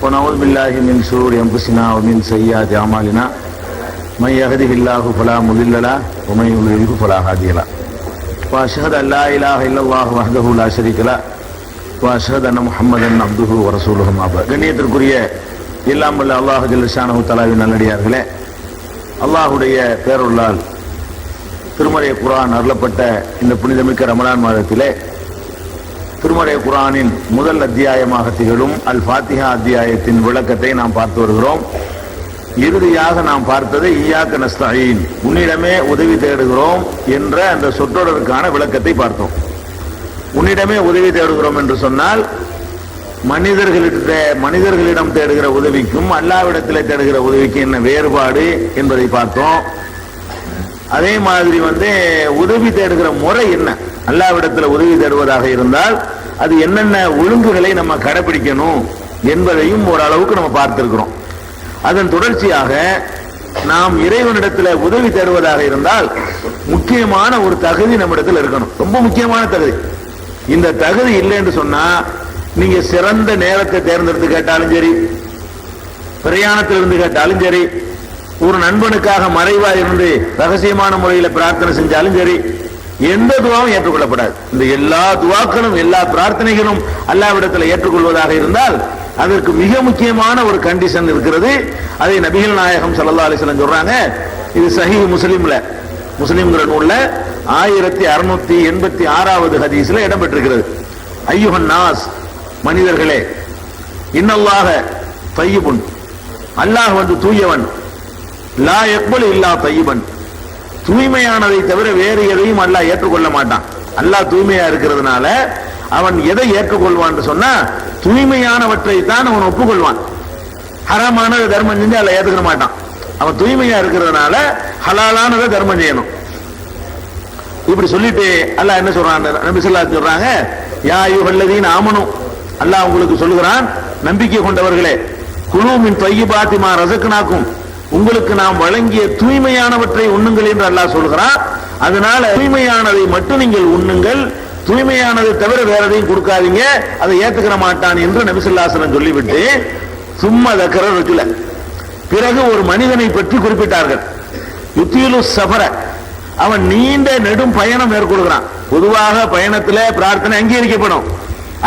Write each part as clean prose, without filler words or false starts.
ونعوذ بالله من شرور أنفسنا ومن سيئات أعمالنا من يهده الله فلا مضل له ومن يضلل فلا هادي له وأشهد أن لا إله إلا الله وحده لا شريك له وأشهد أن محمدا عبده ورسوله أما بعد. கண்ணியத்திற்குரிய எல்லாம் வல்ல அல்லாஹ் ஜல்ல ஷானஹு தஆலாவின் நல்லடியார்களே, அல்லாஹ்வுடைய பேரருளால் திருமறை குர்ஆன் அருளப்பட்ட இந்த புனிதமிக்க ரமலான் மாதத்திலே திருமறை குர்ஆனின் முதல் அத்தியாயமாக திகழும் அல் ஃபாத்திஹா அத்தியாயத்தின் விளக்கத்தை நாம் பார்த்து வருகிறோம். இறுதியாக நாம் பார்த்தது இய்யாக நஸ்தஈன், உன்னிடமே உதவி தேடுகிறோம் என்ற அந்த சொற்றொடருக்கான விளக்கத்தை பார்த்தோம். உன்னிடமே உதவி தேடுகிறோம் என்று சொன்னால் மனிதர்களிடம் தேடுகிற உதவிக்கும் அல்லாஹ்விடத்தில் தேடுகிற உதவிக்கும் என்ன வேறுபாடு என்பதை பார்த்தோம். அதே மாதிரி உதவி தேடுகிற முறை என்ன, அல்லாஹ்விடத்தில் உதவி தேடுவதாக இருந்தால் அது என்னென்ன ஒழுங்குகளை நம்ம கடைபிடிக்கணும் என்பதையும் ஓரளவுக்கு நம்ம பார்த்திருக்கிறோம். அதன் தொடர்ச்சியாக நாம் இறைவனிடத்தில் உதவி தேடுவதாக இருந்தால் முக்கியமான ஒரு தகுதி நம்மிடத்தில் இருக்கணும், ரொம்ப முக்கியமான தகுதி. இந்த தகுதி இல்லை என்று சொன்னா நீங்க சிறந்த நேரத்தை தேர்ந்தெடுத்து கேட்டாலும் சரி, பிரயாணத்தில் இருந்து கேட்டாலும் சரி, ஒரு நண்பனுக்காக மறைவா இருந்து ரகசியமான முறையில் பிரார்த்தனை செஞ்சாலும் சரி, எந்த துவாவும் ஏற்றுக்கொள்ளப்படாது. இந்த எல்லா துவாக்களும் எல்லா பிரார்த்தனைகளும் அல்லாஹ்விடத்தில் ஏற்றுக்கொள்வதாக இருந்தால் அதற்கு மிக முக்கியமான ஒரு கண்டிஷன் இருக்கிறது. அதை நபிகள் நாயகம் ஸல்லல்லாஹு அலைஹி வஸல்லம் சொல்றாங்க. இது சஹீஹ் முஸ்லிம்ங்கிற நூல்ல 1686வது ஹதீஸ்ல இடம்பெற்றிருக்கிறது. ஐயுஹன் நாஸ், மனிதர்களே, இன்னல்லாஹ தய்யிபுன், அல்லாஹ் தூயவன், லா யக்பலு இல்லா தய்யிபன், தூய்மையானதை தவிர வேறு எதையும் அல்லாஹ் ஏற்றுக்கொள்ள மாட்டான். அல்லாஹ் தூய்மையா இருக்கிறதுனால அவன் எதை ஏற்றுக்கொள்வான் சொன்னா தூய்மையானவற்றை தான் அவன் ஒப்புக்கொள்வான். ஹராமானதை தர்மம் செஞ்சு அல்ல ஏற்றுக்க மாட்டான். அவன் தூய்மையா இருக்கிறதுனால ஹலாலானதை தர்மம் செய்யணும். இப்படி சொல்லிட்டு அல்லாஹ் என்ன சொல்றான், நபி ஸல்லல்லாஹு அலைஹி சொல்றாங்க, யா அய்யுஹல்லதீன ஆமனு, அல்லாஹ் உங்களுக்கு சொல்லுகிறான், நம்பிக்கை கொண்டவர்களே, குலூ மின் தய்யிபாத்தி மா ரஸக்னாக்கும், உங்களுக்கு நாம் வழங்கிய தூய்மையானவற்றை உண்ணுங்கள் என்று அல்லாஹ் சொல்கிறான். அதனால தூய்மையானதை மட்டும் நீங்கள் உண்ணுங்கள், தூய்மையானதை தவிர வேற எதையும் கொடுக்காதீங்க, அதை ஏத்துக்கிற மாட்டான் என்று நபி ஸல்லல்லாஹு அலைஹி வஸல்லம் சொல்லிவிட்டு சும்மா தக்கர ரஜுல, பிறகு ஒரு மனிதனை பற்றி குறிப்பிட்டார்கள். யுத்தீலு சஃபர, அவன் நீண்ட நெடும் பயணம் மேற்கொள்கிறான். பொதுவாக பயணத்தில் பிரார்த்தனை அங்கீகரிக்கப்படும்,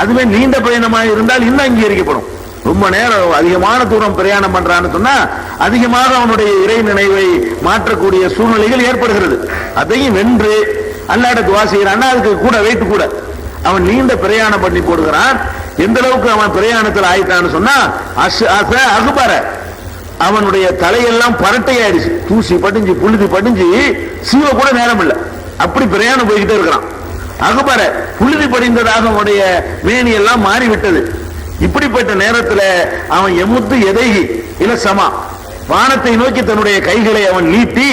அதுவே நீண்ட பயணமாக இருந்தால் இன்னும் அங்கீகரிக்கப்படும். ரொம்ப நேரம் அதிகமான தூரம் பிரயாணம் பண்றான்னு சொன்னா அதிகமாக அவனுடைய இறை நினைவை மாற்றக்கூடிய சூழ்நிலைகள் ஏற்படுகிறது. அதையும் வென்று அல்லாஹ்விட துஆ செய்யறான்னா அதுக்கு கூட வெயிட் கூட. அவன் நீண்ட பிரயாணம் பண்ணி போடுகிறான். எந்த அளவுக்கு அவன் பிரயாணத்தில் ஆயிட்டான்னு சொன்னா அகுபர, அவனுடைய தலையெல்லாம் பரட்டையாயிடுச்சு, தூசி படிஞ்சு புழுதி படிஞ்சு சீவ கூட நேரம் இல்லை, அப்படி பிரயாணம் போய்கிட்டே இருக்கிறான். அகுபர, புழுதி படிந்ததாக அவனுடைய மேனி எல்லாம் மாறிவிட்டது. இப்படிப்பட்ட நேரத்தில் அவன் எமுத்து எதைகி இலசமா, வானத்தை நோக்கி தன்னுடைய கைகளை அவன் நீட்டி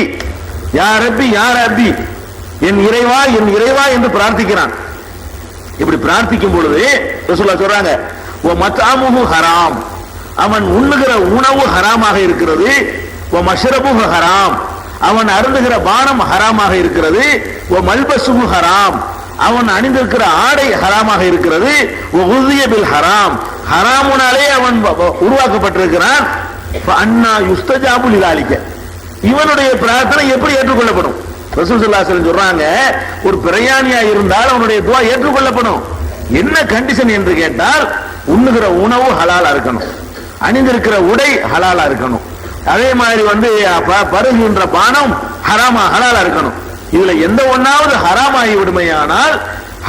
யா ரப்பி யா ரப்பி, என் இறைவா என் இறைவா என்று பிரார்த்திக்கிறான். இப்படி பிரார்த்திக்கும் பொழுது ரசூலுல்லாஹ் சொல்றாங்க, ஓ மத்அமுஹு ஹராம், அவன் உண்ணுகிற உணவு ஹராமாக இருக்கிறது. ஓ மஷ்ரபுஹு ஹராம், அவன் அருந்துகிற பானம் ஹராமாக இருக்கிறது. ஓ மல்பசுஹு ஹராம், அவன் அணிந்திருக்கிற ஆடை ஹராமாக இருக்கிறது. ஓ உஸிய பில் ஹராம், ஹராமுனாலே அவன் உருவாக்கப்பட்டிருக்கிறான். அன்னா யுஸ்தஜாபு லிதாலிக, இவனுடைய பிரார்த்தனை எப்படி ஏற்றுக்கொள்ளப்படும்? ரசூல் ஸல்லல்லாஹு அலைஹி வஸல்லம் சொல்றாங்க, ஒரு பிரயாணியா இருந்தால் அவனுடைய துஆ ஏற்றுக்கொள்ளப்படும். என்ன கண்டிஷன் என்று கேட்டால், உண்ணுகிற உணவு ஹலாலா இருக்கணும், அணிந்திருக்கிற உடை ஹலாலா இருக்கணும், அதே மாதிரி பருகுகின்ற பானம் ஹலாலா இருக்கணும். இதுல எந்த ஒன்னாவது ஹராமாகி விடுமையானால்,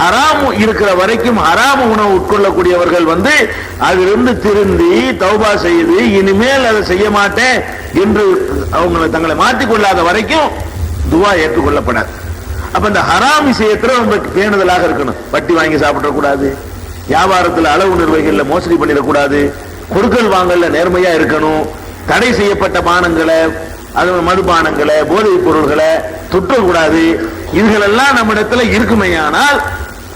ஹராம் இருக்கிற வரைக்கும் ஹராம உணவு உட்கொள்ளக்கூடியவர்கள் அதிலிருந்து திருந்தி தௌபா செய்து இனிமேல் அதை செய்ய மாட்டேன் என்று அவங்க தங்களை மாற்றிக்கொள்ளாத வரைக்கும் துவா ஏற்றுக்கொள்ளப்படாது. அப்ப இந்த ஹராம் விஷயத்துல ரொம்ப பேணுதலாக இருக்கணும். வட்டி வாங்கி சாப்பிடக்கூடாது, வியாபாரத்தில் அளவு நிர்வகிகள்ல மோசடி பண்ணிடக்கூடாது, கொடுக்கல் வாங்கல நேர்மையா இருக்கணும், தடை செய்யப்பட்ட பானங்களை, அது மதுபானங்களை, போதைப் பொருள்களை தொற்றக்கூடாது. இதுகளெல்லாம் நம்ம இடத்துல இருக்குமையானால்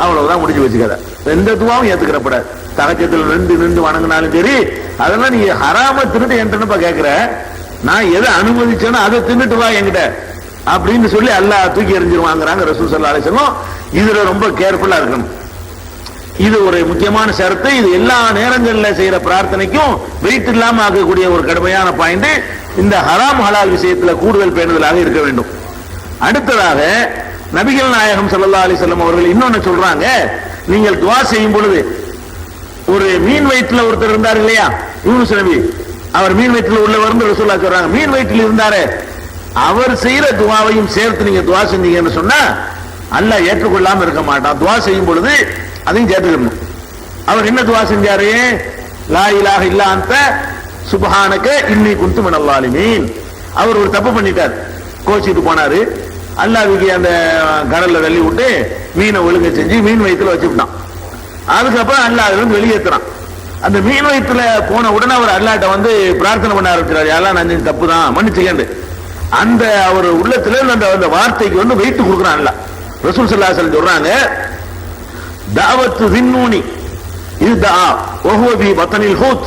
அவ்வளவுதான், முடிஞ்சு வச்சுக்காத. எந்த துவாவும் ஏத்துக்கிறப்படாது. தகச்சத்தில் நின்று வணங்கினாலும் சரி, அதெல்லாம் நீ ஹராம திருட்டு என்கிட்ட கேட்கிற, நான் எதை அனுமதிச்சேனோ அதை தின்னுட்டு வா என்கிட்ட அப்படின்னு சொல்லி அல்லாஹ் தூக்கி எறிஞ்சிருவாங்கிறாங்க ரசூல் ஸல்லல்லாஹு அலைஹி வஸல்லம். இதுல ரொம்ப கேர்ஃபுல்லா இருக்கணும். இது ஒரு முக்கியமான ஷரத்து. இது எல்லா நேரங்களில் செய்யற பிரார்த்தனைக்கும் வெயிட் இல்லாம ஆகக்கூடிய ஒரு கடுமையான பாயிண்ட். இந்த ஹராம் ஹலால் விஷயத்துல கூடுதல் பேணுதலாக இருக்க வேண்டும். அடுத்ததாக நபிகள் நாயகம் ஸல்லல்லாஹு அலைஹி வஸல்லம் அவர்கள் இன்னொன்னு சொல்றாங்க, நீங்கள் துஆ செய்யும் பொழுது ஒரு மீன் வயிற்றுல ஒருத்தர் இருந்தார் இல்லையா, யூனுஸ் நபி, அவர் மீன் வயிற்றுல உள்ளவர் ரசூலுல்லாஹ் சொல்றாங்க. மீன் வயிற்றில் இருந்தாரு, அவர் செய்யற துஆவையும் சேர்த்து நீங்க துஆ செஞ்சீங்கன்னு சொன்னா அல்லாஹ் ஏற்றுக்கொள்ளாம இருக்க மாட்டான். துஆ செய்யும் பொழுது அதையும் சேர்த்துக்கணும். அவர் என்ன துஆ செஞ்சாரு? லா இலாஹ இல்லா அன்த சுப்ஹானக இன்னி குன்து மினல் ஸாலிமீன். அவர் ஒரு தப்பு பண்ணிட்டார், கோச்சிட்டு போனாரு. அல்லாஹ்வுக்கு அந்த கடல்ல தள்ளி விட்டு மீனை ஒழுங்க செஞ்சு மீன் வயிற்றுல வச்சுட்டான். அதுக்கப்புறம் அல்லாஹ் அதிலிருந்து வெளியேற்றுறான். அந்த மீன் வயிற்றுல போன உடனே அவர் அல்லாஹ்ட்ட வந்து பிரார்த்தனை பண்ண ஆரம்பிச்சார், யாரெல்லாம் நான் தப்பு தான் மன்னிச்சுக்கேன். அந்த அவர் உள்ளத்துல அந்த வார்த்தைக்கு வந்து வெயிட் கொடுக்குறான் அல்லாஹ். ரசூல் ஸல்லல்லாஹு அலைஹி வஸல்லம் சொல்றாங்க, தாவத்து ஸின்னூனி இதா வஹுவ பி பத்னில் ஹூத்.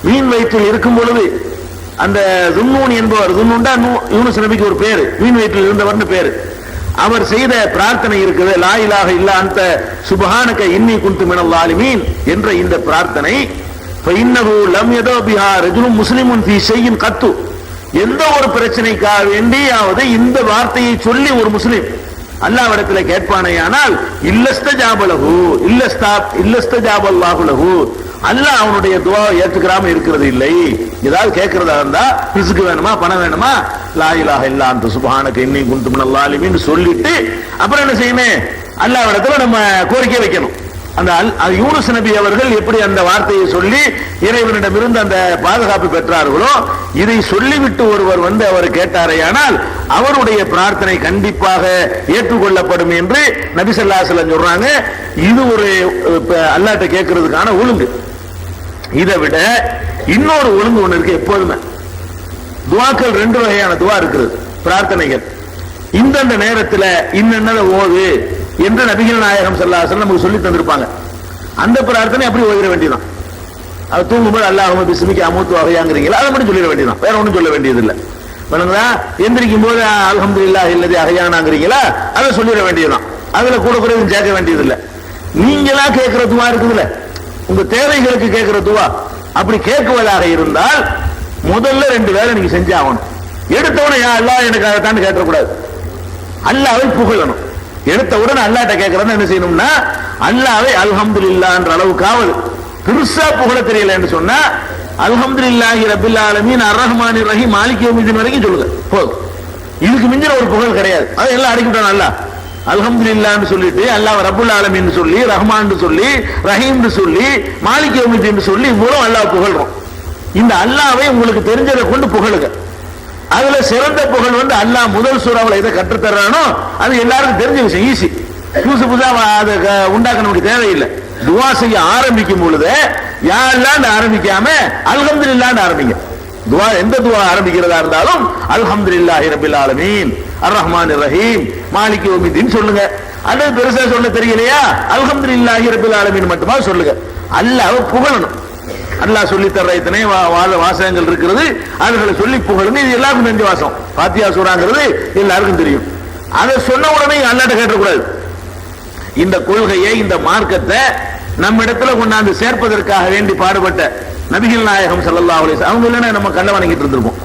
மீன் வயிற்றில் இருக்கும் பொழுது அந்த ஸுன்னூன் என்பவர், ஸுன்னூன்டா யூனுஸ் நபிக்கு ஒரு பேரு, மீன் வயிற்றில் இருந்தவர்னு பேரு. அவர் செய்த பிரார்த்தனை இருக்குது, லா இலாஹ இல்லா அன்த சுப்ஹானக இன்னி குன்து மினல் ஸாலிமீன் என்ற இந்த பிரார்த்தனை. ஃபஇன்னஹு லம் யதா பிஹா ரஜுலுன் முஸ்லிமுன் ஃபீ ஷைஇன் கத்து. எந்த ஒரு பிரச்சனைக்காக வேண்டியாவது இந்த வார்த்தையை சொல்லி ஒரு முஸ்லிம் அல்லாஹ்விடத்தில் கேட்பானேயானால் இல்லஸ்தஜாபலஹு இல்லஸ்தஜாபல்லாஹு லஹு, அல்லாஹ் அவனுடைய துஆவை ஏற்றுக்கறாம இருக்கிறது இல்லை. ஏதாவது கேட்கிறதா இருந்தா, பிசுக்கு வேணுமா, பணம் வேணுமா, லா இலாஹ இல்லா அன்த சுப்ஹானக இன்னி குன்து மினல் ஸாலிமீன் சொல்லிட்டு அப்புறம் என்ன செய்யணும்? அல்லாஹ்விடத்தில் நம்ம கோரிக்கை வைக்கணும். அந்த யூனுஸ் நபி அவர்கள் எப்படி அந்த வார்த்தையை சொல்லி இறைவனிடமிருந்து அந்த பாதுகாப்பு பெற்றார்களோ, இதை சொல்லிவிட்டு ஒருவர் வந்து அவர் கேட்டாரேயானால் அவருடைய பிரார்த்தனை கண்டிப்பாக ஏற்றுக்கொள்ளப்படும் என்று நபி ஸல்லல்லாஹு அலைஹி வஸல்லம் சொல்றாங்க. இது ஒரு அல்லாஹ்ட்ட கேட்கிறதுக்கான ஒழுங்கு. இதை விட இன்னொரு ஒழுங்கு ஒண்ணு இருக்கு. எப்போதுமே துஆக்கள் ரெண்டு வகையான துஆ இருக்குது, பிரார்த்தனைகள். இந்தந்த நேரத்தில் இன்னென்ன ஓது என்று நபிகள் நாயகம் ஸல்லல்லாஹு அலைஹி வஸல்லம் நமக்கு சொல்லி தந்திருப்பாங்க. அந்த பிரார்த்தனை அப்படி ஓதிட வேண்டியதான். அது தூங்கும்போது அல்லாஹும்ம பிஸ்மிக அமூத்து வஹயாங்கிறீங்களா, அதை மட்டும் சொல்லிட வேண்டியதான், வேற ஒன்றும் சொல்ல வேண்டியதில்லை. பண்ணுங்களா? எந்திரிக்கும் போது அல்ஹம்துலில்லாஹ் இல்லதி அஹ்யானாங்கிறீங்களா, அதை சொல்லிட வேண்டியதான். அதுல கூட குறையும் சேர்க்க வேண்டியதில்லை. நீங்களா கேட்கிற துவா இருக்குதுல்ல, உங்க தேவைகளுக்கு கேட்கிற துவா, அப்படி கேட்குவதாக இருந்தால் முதல்ல ரெண்டு வேலை நீங்க செஞ்சாகணும். எடுத்தவன யா அல்லாஹ் எனக்கு அதை தாண்டி கேட்கக்கூடாது, அல்லாஹ்வை புகழணும். எடுத்த உடனே அல்லாஹ்ட்ட கேட்கறது என்ன செய்யணும்னா, அல்லாஹ்வை அல்ஹம்துலில்லாஹ் என்ற அளவுக்காவது, பெருசா புகழ தெரியல என்று சொன்னா அல்ஹம்துலில்லாஹி ரப்பில் ஆலமீன் அர்ரஹ்மானிர் ரஹீம் மாலிகி யௌமிddin வரைக்கும் சொல்லுங்க போதும். இதுக்கு மிஞ்சின ஒரு புகழ் கிடையாது. அதை எல்லாம் அடக்கிட்டான் அல்லாஹ். அல்ஹம்துலில்லாஹ்னு சொல்லிட்டு அல்லாஹ் ரப்புல் ஆலமீன் சொல்லி, ரஹ்மான் சொல்லி, ரஹீம் சொல்லி, மாலிகி யௌமிddin சொல்லி இவ்வளவு அல்லாஹ் புகழ்றோம். இந்த அல்லாஹ்வை உங்களுக்கு தெரிஞ்சதை கொண்டு புகழுங்க. அதுல சிறந்த புகழ் வந்து அல்லாஹ் முதல் சூறாவுல எதை கற்று தர்றானோ அது எல்லாருக்கும் தெரிஞ்ச விஷயம், ஈஸி. புதுசு புதுசா அதை உண்டாக்க நமக்கு தேவையில்லை. துவா செய்ய ஆரம்பிக்கும் பொழுது யா அல்லாஹ்னு ஆரம்பிக்காம அல்ஹம்துலில்லாஹ்னு ஆரம்பிங்க. துவா எந்த துவா ஆரம்பிக்கிறதா இருந்தாலும் அல்ஹம்துலில்லாஹி ரப்பில் ஆலமீன் அர்ரஹ்மானிர் ரஹீம் மாலிகி யௌமிddin சொல்லுங்க. அல்லது பெருசா சொல்ல தெரியலையா, அல்ஹம்துலில்லாஹி ரப்பில் ஆலமீன் மட்டுமா சொல்லுங்க. அல்லாஹ்வை புகழணும். அல்லாஹ் சொல்லி தர்ற இத்தனை வாசகங்கள் இருக்கிறது, அதுகளை சொல்லி புகழுங்க. இது எல்லாருக்கும் தெரிஞ்ச வாசம். ஃபாத்திஹா சூராங்கிறது எல்லாருக்கும் தெரியும். அதை சொன்ன உடனே அல்லாஹ்ட்ட கேட்டக்கூடாது. இந்த கொள்கையை, இந்த மார்க்கத்தை நம்ம இடத்துல கொண்டாந்து சேர்ப்பதற்காக வேண்டி பாடுபட்ட நபிகள் நாயகம் ஸல்லல்லாஹு அலைஹி வஸல்லம் அவங்க இல்லைன்னா நம்ம கல்ல வணங்கிட்டு இருந்திருப்போம்.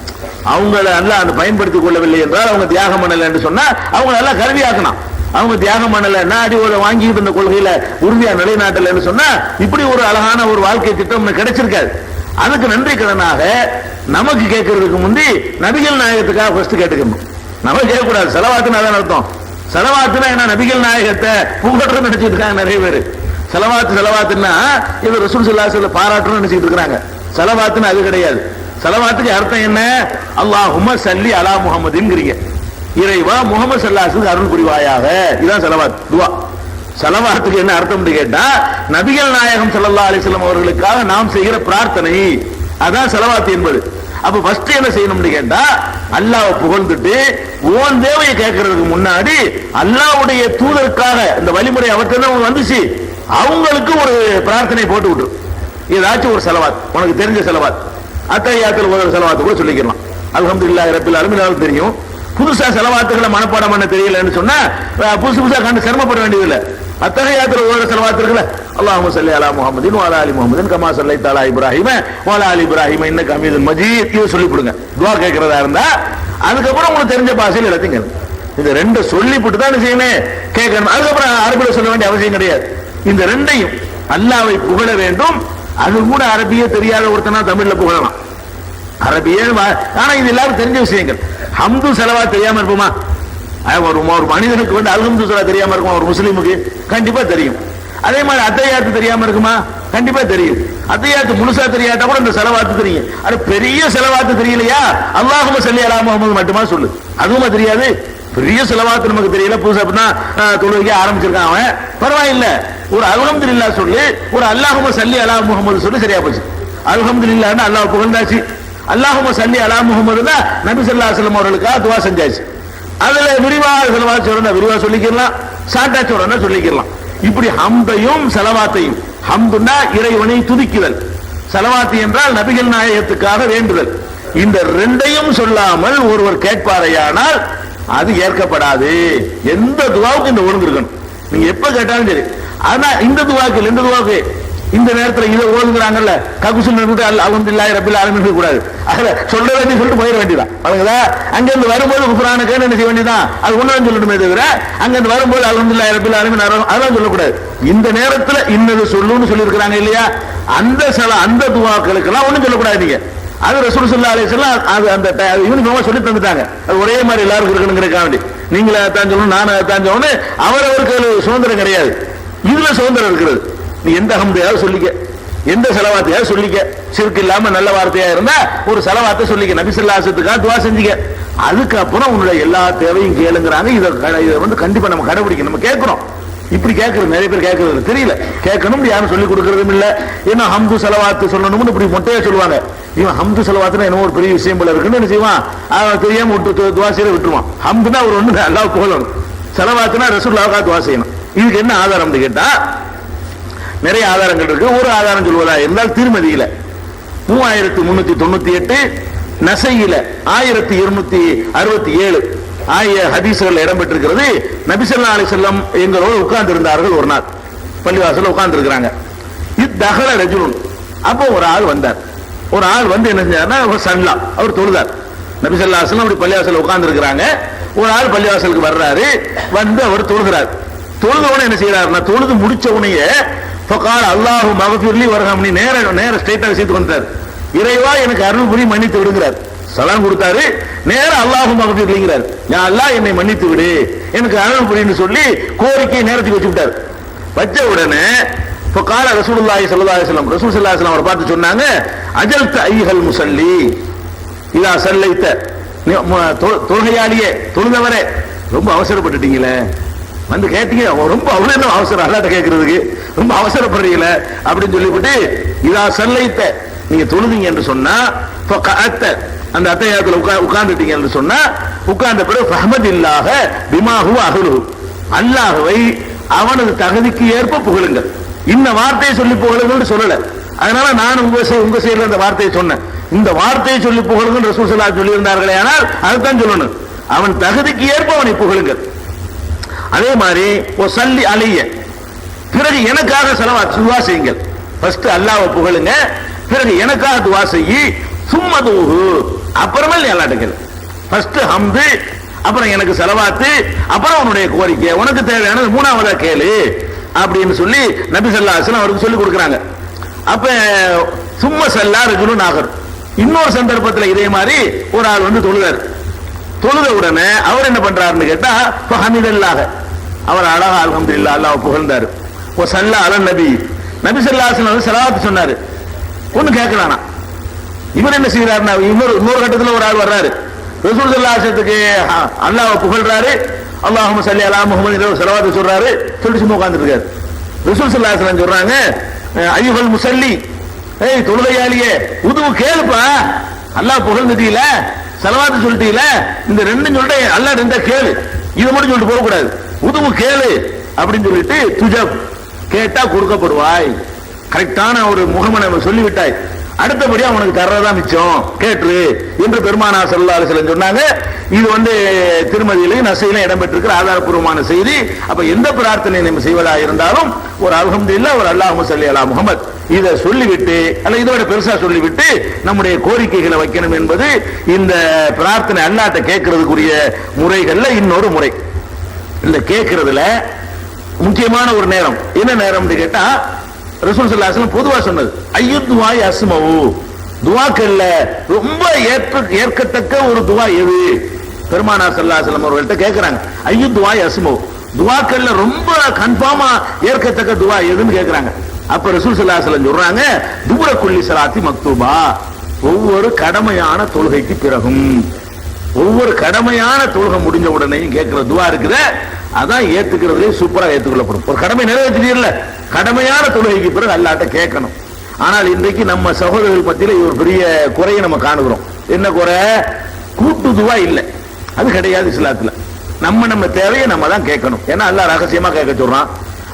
அவங்கள அல்லாஹ் அந்த பயன்படுத்திக் கொள்ளவில்லை என்றால், அவங்க தியாகம் பண்ணல என்று சொன்னா அவங்க நல்லா கருவியாக்கணும். அவங்க தியாகம் பண்ணல, நாடி வாங்கிட்டு இந்த கொள்கையில உறுதியா நிலைநாட்டலன்னு சொன்னா இப்படி ஒரு அழகான ஒரு வாழ்க்கை திட்டம் கிடைச்சிருக்காது. அதுக்கு நன்றி கடனாக நமக்கு கேட்கறதுக்கு முந்தி நபிகள் நாயகத்துக்காக ஃபர்ஸ்ட் கேட்டுக்கணும். நம்ம கேட்கக்கூடாது. செலவாத்துன்னு அதான் அர்த்தம். செலவாத்துனா என்ன, நபிகள் நாயகத்தை புகழ்றன்னு நினைச்சிட்டு இருக்காங்க நிறைய பேர். செலவாத்துன்னா இது ரசூல் ஸல்லல்லாஹு அலைஹி வஸல்லம் பாராட்டணும்னு நினைச்சிட்டு இருக்காங்க. செலவாத்துன்னு அது கிடையாது. செலவாத்துக்கு அர்த்தம் என்ன, அல்லாஹும்ம ஸல்லி அலா முஹம்மதின்ங்கறீங்க, இறைவா முஹம்மது ஸல்லல்லாஹு அலைஹி வஸல்லம் அருள் புரிவாயாக. இதுதான் செலவாத் துஆ. செலவாத்துக்கு என்ன அர்த்தம் கேட்டா, நபிகள் நாயகம் ஸல்லல்லாஹு அலைஹி வஸல்லம் அவர்களுக்காக நாம் செய்கிற பிரார்த்தனை, அதான் செலவாத் என்பது. அப்ப ஃபர்ஸ்ட் என்ன செய்யணும்னு கேட்டா, அல்லாஹ்வை புகழ்ந்துட்டு ஓன் தேவையை கேட்கறதுக்கு முன்னாடி அல்லாஹ்வுடைய தூதருக்காக இந்த வழிமுறை அவர்கிட்ட வந்துச்சு, அவங்களுக்கு ஒரு பிரார்த்தனை போட்டு விட்டு ஏதாச்சும் ஒரு செலவாத், உனக்கு தெரிஞ்ச செலவாத், அத்தஹியாத்துல் ஒரு செலவாத்து கூட சொல்லிக்கலாம். அல்ஹம்துலில்லாஹி ரப்பில் ஆலமீன் தெரியும். புதுசா செலவாத்துகளை மனப்பாடம் பண்ண தெரியலன்னு சொன்னா புதுசா கண்டு சிரமப்பட வேண்டியதில்லை. அத்தஹியாத்துல ஓதுற ஸலவாத் இருக்குல்ல, அல்லாஹும்ம ஸல்லி அலா முஹம்மதின் வ அலா ஆலி முஹம்மதின் கமா ஸல்லைத அலா இப்ராஹீம வ அலா ஆலி இப்ராஹீம இன்னக ஹமீதுல் மஜீத் இது சொல்லி கொடுங்க. துஆ கேட்கறதா இருந்தா அதுக்கப்புறம் உங்களுக்கு தெரிஞ்ச பாஷையில் எல்லாத்தையும் கேளுங்க. இந்த ரெண்டு சொல்லிவிட்டு தான் செய்யணும் கேட்கணும். அதுக்கப்புறம் அரபில சொல்ல வேண்டிய அவசியம் கிடையாது. இந்த ரெண்டையும் அல்லாஹ்வை புகழ வேண்டும். அது கூட அரபியே தெரியாத ஒருத்தனா தமிழ்ல புகழலாம். அரபியே, ஆனா இது எல்லாரும் தெரிஞ்ச விஷயங்கள். ஹம்து ஸலவாத் தெரியாம இருப்போமா? ஒரு மனிதனுக்கு வந்து அல்ஹம்து ஸலவாத் தெரியாம இருக்குமா? ஒரு முஸ்லிமுக்கு கண்டிப்பா தெரியும். அதே மாதிரி அத்தஹியாத்து தெரியாம இருக்குமா? கண்டிப்பா தெரியும். அத்தஹியாத்து முழுசா தெரியாட்டா கூட இந்த ஸலவாத் தெரியும். அது பெரிய ஸலவாத் தெரியலையா, அல்லாஹும்ம ஸல்லி அலா முஹம்மது மட்டுமா சொல்லு, அதுவுமா தெரியாது. பெரிய ஸலவாத் நமக்கு தெரியல, புதுசா தொழுகைக்கு ஆரம்பிச்சிருக்கான் அவன், பரவாயில்ல. ஒரு அல்ஹம்துலில்லாஹ் சொல்லு, ஒரு அல்லாஹும்ம ஸல்லி அலா முஹம்மது சொல்லு, சரியா போச்சு. அல்ஹம்துலில்லாஹ்னா அல்லாஹ் புகழ்ந்தாச்சு, அல்லாஹும்ம ஸல்லி அலா முஹம்மதுனா நபி ஸல்லல்லாஹு அலைஹி வஸல்லம் அவர்களுக்காக துஆ செஞ்சாச்சு. அதுல விரிவாக ஸலவாத் சொல்லணும், விரிவா சொல்லிக்கலாம், ஷார்ட்டா சொல்லணும் சொல்லிக்கலாம். இப்படி ஹம்தையும் ஸலவாத்தையும், ஹம்துன்னா இறைவனை துதிக்குதல், ஸலவாத் என்றால் நபிகள் நாயகத்துக்காக வேண்டுதல், இந்த ரெண்டையும் சொல்லாமல் ஒருவர் கேட்பாரையானால் அது ஏற்கப்படாது. எந்த துவாவுக்கு இந்த ஒழுங்கு இருக்கணும். நீங்க எப்ப கேட்டாலும் சரி. ஆனா இந்த துவாக்கு இந்த நேரத்தில் இதை ஓதுங்கிறாங்கல்ல, ககுசுல் நிறுத்து அல்ஹம்துலில்லாஹி ரப்பில் ஆலமீன் கூடாது. அதுல சொல்ல வேண்டிய சொல்லிட்டு போயிட வேண்டியதான். அவங்களா அங்கிருந்து வரும்போது குஃப்ரானுக்கு என்ன செய்ய வேண்டியதான், அது ஒன்றும் சொல்லணுமே தவிர அங்கிருந்து வரும்போது அல்ஹம்துலில்லாஹி ரப்பில் ஆலமீன் அதெல்லாம் சொல்லக்கூடாது. இந்த நேரத்தில் இன்னது சொல்லுன்னு சொல்லி இருக்கிறாங்க இல்லையா, அந்த துவாக்களுக்கெல்லாம் ஒன்றும் சொல்லக்கூடாது. நீங்க அது ரசூல் ஸல்லல்லாஹு அலைஹி வஸல்லம் அது அந்த யூனிஃபார்மா சொல்லி தந்துட்டாங்க. அது ஒரே மாதிரி எல்லாருக்கும் இருக்கணுங்கிறதுக்காக வேண்டி நீங்களே தான் சொல்லணும், நானும் தான் சொல்லணும், அவரவருக்கு சுதந்திரம் கிடையாது. இதுல சுதந்திரம் இருக்கிறது. நீ எந்த ஹம்தையாவது சொல்லிக்க, எந்த ஸலவாத்தையாவது சொல்லிக்க, ஷிர்க் இல்லாம நல்ல வார்த்தையா இருந்தா ஒரு ஸலவாத்தை சொல்லிக்க, நபி ஸல்லல்லாஹு அலைஹி வஸல்லத்துக்காக துஆ செஞ்சுக்க. அதுக்கப்புறம் உன்னுடைய எல்லா தேவையும் கேளுங்கிறாங்க. இதை வந்து கண்டிப்பா நம்ம கடைபிடிக்கணும். நம்ம கேட்கிறோம், இப்படி கேட்கறது நிறைய பேர் கேட்கறது தெரியல, கேட்கணும் யாரும் சொல்லி கொடுக்கறதும் இல்ல. ஏன்னா ஹம்து ஸலவாத் சொல்லணும்னு இப்படி மொட்டையா சொல்லுவாங்க. இவன் ஹம்து ஸலவாத்னா என்ன ஒரு பெரிய விஷயம் போல இருக்குன்னு என்ன செய்வான், அவன் தெரியாம விட்டு துஆ செய்ய விட்டுருவான். ஹம்துனா ஒரு ஒண்ணு அல்லாஹ் புகழணும், ஸலவாத்னா ரசூலுல்லாஹ்வுக்காக துஆ செய்யணும். இதுக்கு என்ன ஆதாரம் கேட்டா நிறைய ஆதாரங்கள் இருக்கு. ஒரு ஆதாரம் சொல்வதா இருந்தால் திருமதியில 3398, நசையில 1267 ஆகிய ஹதீஸ்கள் இடம்பெற்றிருக்கிறது. நபி ஸல்லல்லாஹு அலைஹி வஸல்லம் எங்களோடு உட்கார்ந்து இருந்தார்கள். ஒரு நாள் பள்ளிவாசல்ல உட்கார்ந்து இருக்கிறாங்க. இத்தஹல ரஜுலுன், அப்போ ஒரு ஆள் வந்தார். ஒரு ஆள் வந்து என்ன செஞ்சார்னா சல்லா, அவர் தொழுதார். நபி ஸல்லல்லாஹு அலைஹி வஸல்லம் அப்படி பள்ளிவாசல்ல உட்கார்ந்து இருக்கிறாங்க. ஒரு ஆள் பள்ளிவாசலுக்கு வர்றாரு, வந்து அவர் தொழுகிறார். தொழுதவன என்ன செய்யறாருன்னா, தொழுது முடிச்ச உடனே ஃபகால் அல்லாஹு மக்ஃபிர்லி வர்ஹம்னி, நேர ஸ்ட்ரைட்டா செய்து வந்தார். இறைவா எனக்கு அருள் புரி மன்னித்து விடுங்கிறார். சலாம் கொடுத்தாரு, நேர அல்லாஹு மக்ஃபிர்லிங்கிறார். யா அல்லாஹ் என்னை மன்னித்து விடு, எனக்கு அருள் புரின்னு சொல்லி கோரிக்கையை நேரத்துக்கு வச்சு விட்டார். வச்ச உடனே ஃபகால ரசூலுல்லாஹி ஸல்லல்லாஹு அலைஹி வஸல்லம், ரசூல் ஸல்லல்லாஹு அலைஹி வஸல்லம் அவரை பார்த்து சொன்னாங்க, அஜல்த ஐஹல் முஸல்லி இதா ஸல்லைத, தொழுகையாளியே தொழுதவரே ரொம்ப அவசரப்பட்டுட்டீங்களே, வந்து கேட்டீங்க ரொம்ப அவ்வளவு என்ன அவசரம் அல்லாஹ்ட்ட கேட்கறதுக்கு, ரொம்ப அவசரப்படுறீங்கள அப்படின்னு சொல்லிவிட்டு இதா ஸல்லைத, நீங்க தொழுதீங்க என்று சொன்னா ஃபகஅத்த, அந்த அத்தஹியாத்துல உட்கார்ந்துட்டீங்க என்று சொன்னா, உட்கார்ந்த பிறகு ஃபஹ்மதில்லாஹ பிமா ஹுவ அஹ்லுஹு, அல்லாஹ்வை அவனது தகுதிக்கு ஏற்ப புகழுங்கள். இந்த வார்த்தையை சொல்லி புகழுங்கள்னு சொல்லல. அதனால நான் உங்க சைடுல அந்த வார்த்தையை சொன்னேன். இந்த வார்த்தையை சொல்லி புகழுங்கள் ரசூல் ஸல்லல்லாஹு அலைஹி வஸல்லம் சொல்லி இருந்தார்களே, ஆனால் அதுதான் சொல்லணும், அவன் தகுதிக்கு ஏற்ப அவனை புகழுங்கள். அதே மாதிரி ஒசல்லி அலைய, பிறகு எனக்காக ஸலவாத் துஆ செய்யுங்கள். ஃபர்ஸ்ட் அல்லாஹ்வை புகழுங்க, பிறகு எனக்காக துஆ செய்யி, சும்மதுஹு, அப்புறமேல் அல்லாஹ்ட்ட கேளு. ஃபர்ஸ்ட் ஹம்து, அப்புறம் எனக்கு ஸலவாத், அப்புறம் உன்னுடைய கோரிக்கை, உனக்கு தேவையானது மூணாவதா கேளு அப்படின்னு சொல்லி நபி ஸல்லல்லாஹு அலைஹி வஸல்லம் அவருக்கு சொல்லி கொடுக்குறாங்க. அப்ப சும்ம ஸல்லா ரஜுலுன் ஆகர், இன்னொரு சந்தர்ப்பத்தில் இதே மாதிரி ஒரு ஆள் வந்து தொழுதார். தொழுத உடனே அவர் என்ன பண்றாருன்னு கேட்டா ஃபஹமிதல்லாஹ, அவர் அழகா அல்ஹம்துலில்லாஹ் அல்லாஹ் புகழ்ந்தாரு. ஓ ஸல்லா அலன் நபி, நபி ஸல்லல்லாஹு அலைஹி வஸல்லம் ஸலவாத் சொன்னாரு. ஒண்ணு கேட்கறானா, இவர் என்ன செய்யறாருன்னா இன்னொரு கட்டத்தில் ஒரு ஆள் வர்றாரு, ரசூல் ஸல்லல்லாஹு அலைஹி வஸல்லத்துக்கு அல்லாஹ்வை புகழ்றாரு, அல்லாஹும்ம ஸல்லி அலா முஹம்மது ஸலவாத் சொல்றாரு, சொல்லிட்டு சும்மா உட்கார்ந்துட்டு இருக்காரு. ரசூல் ஸல்லல்லாஹு அலைஹி வஸல்லம் சொல்றாங்க, அய்யுஹல் முஸல்லி, ஏய் தொழுகையாளியே உதுவு கேளுப்பா, அல்லாஹ் புகழ்ந்துட்டீல, ஸலவாத் சொல்லிட்டீல, இந்த ரெண்டும் சொல்லிட்டு அல்லாஹ் ரெண்டா கேளு, இதை மட்டும் சொல்லிட்டு போக கூடாது, உதுவு கேளு அப்படின்னு சொல்லிட்டு துஜப், கேட்டா கொடுக்கப்படுவாய். கரெக்டான ஒரு முகமனை சொல்லிவிட்டாய். அடுத்தபடியா உனக்கு தர்றதா மிச்சம் கேட்டு என்று பெருமானார் ஸல்லல்லாஹு அலைஹி வஸல்லம் சொன்னாங்க. இது திருமதியிலையும் நசையிலும் இடம்பெற்றிருக்கிற ஆதாரப்பூர்வமான செய்தி. அப்ப எந்த பிரார்த்தனை நம்ம செய்வதா இருந்தாலும் ஒரு அல்ஹம்துலில்லாஹ், ஒரு அல்லாஹும்ம ஸல்லி அலா முஹம்மத் இதை சொல்லிவிட்டு அல்ல இதோட பெருசா சொல்லிவிட்டு நம்முடைய கோரிக்கைகளை வைக்கணும் என்பது இந்த பிரார்த்தனை அல்லாஹ்ட்ட கேட்கறதுக்குரிய முறைகள்ல இன்னொரு முறை. இந்த கேட்கறதுல முக்கியமான ஒரு நேரம் என்ன நேரம் கேட்டா, ரசூல் ஸல்லல்லாஹு அலைஹி வஸல்லம் பொதுவா சொன்னது ஐயுத்துவாய் அஸ்மவு, துவாக்கல்ல ரொம்ப ஏற்கத்தக்க ஒரு துவா எது? பெருமானார் ஸல்லல்லாஹு அலைஹி வஸல்லம் அவர்கள்ட்ட கேட்கறாங்க, ஐயுத்துவாய் அஸ்மவு, துவாக்கல்ல ரொம்ப கன்ஃபார்மா ஏற்கத்தக்க துவா எதுன்னு கேட்கறாங்க. அப்ப ரசூல் ஸல்லல்லாஹு அலைஹி வஸல்லம் சொல்றாங்க, துபுர குல்லி ஸலாத்தி மக்தூபா, ஒவ்வொரு கடமையான தொழுகைக்கு பிறகும், ஒவ்வொரு கடமையான தொழுகை முடிஞ்ச உடனேயும் கேட்கிற துவா இருக்குது, அதான் ஏத்துக்கிறதுலே சூப்பரா ஏத்துக்கொள்ளப்படும். ஒரு கடமை நிறைவேற்றியல, கடமையான தொழுகைக்கு பிறகு அல்லாஹ்ட்ட கேட்கணும். ஆனால் இன்றைக்கு நம்ம சகோதரர்கள் பத்தியில ஒரு பெரிய குறையை நம்ம காணுகிறோம். என்ன குறை? கூட்டு துவா இல்லை, அது கிடையாது இஸ்லாத்துல. நம்ம தேவையை நம்ம தான் கேட்கணும். ஏன்னா அல்லாஹ் ரகசியமா கேட்க சொல்றான்.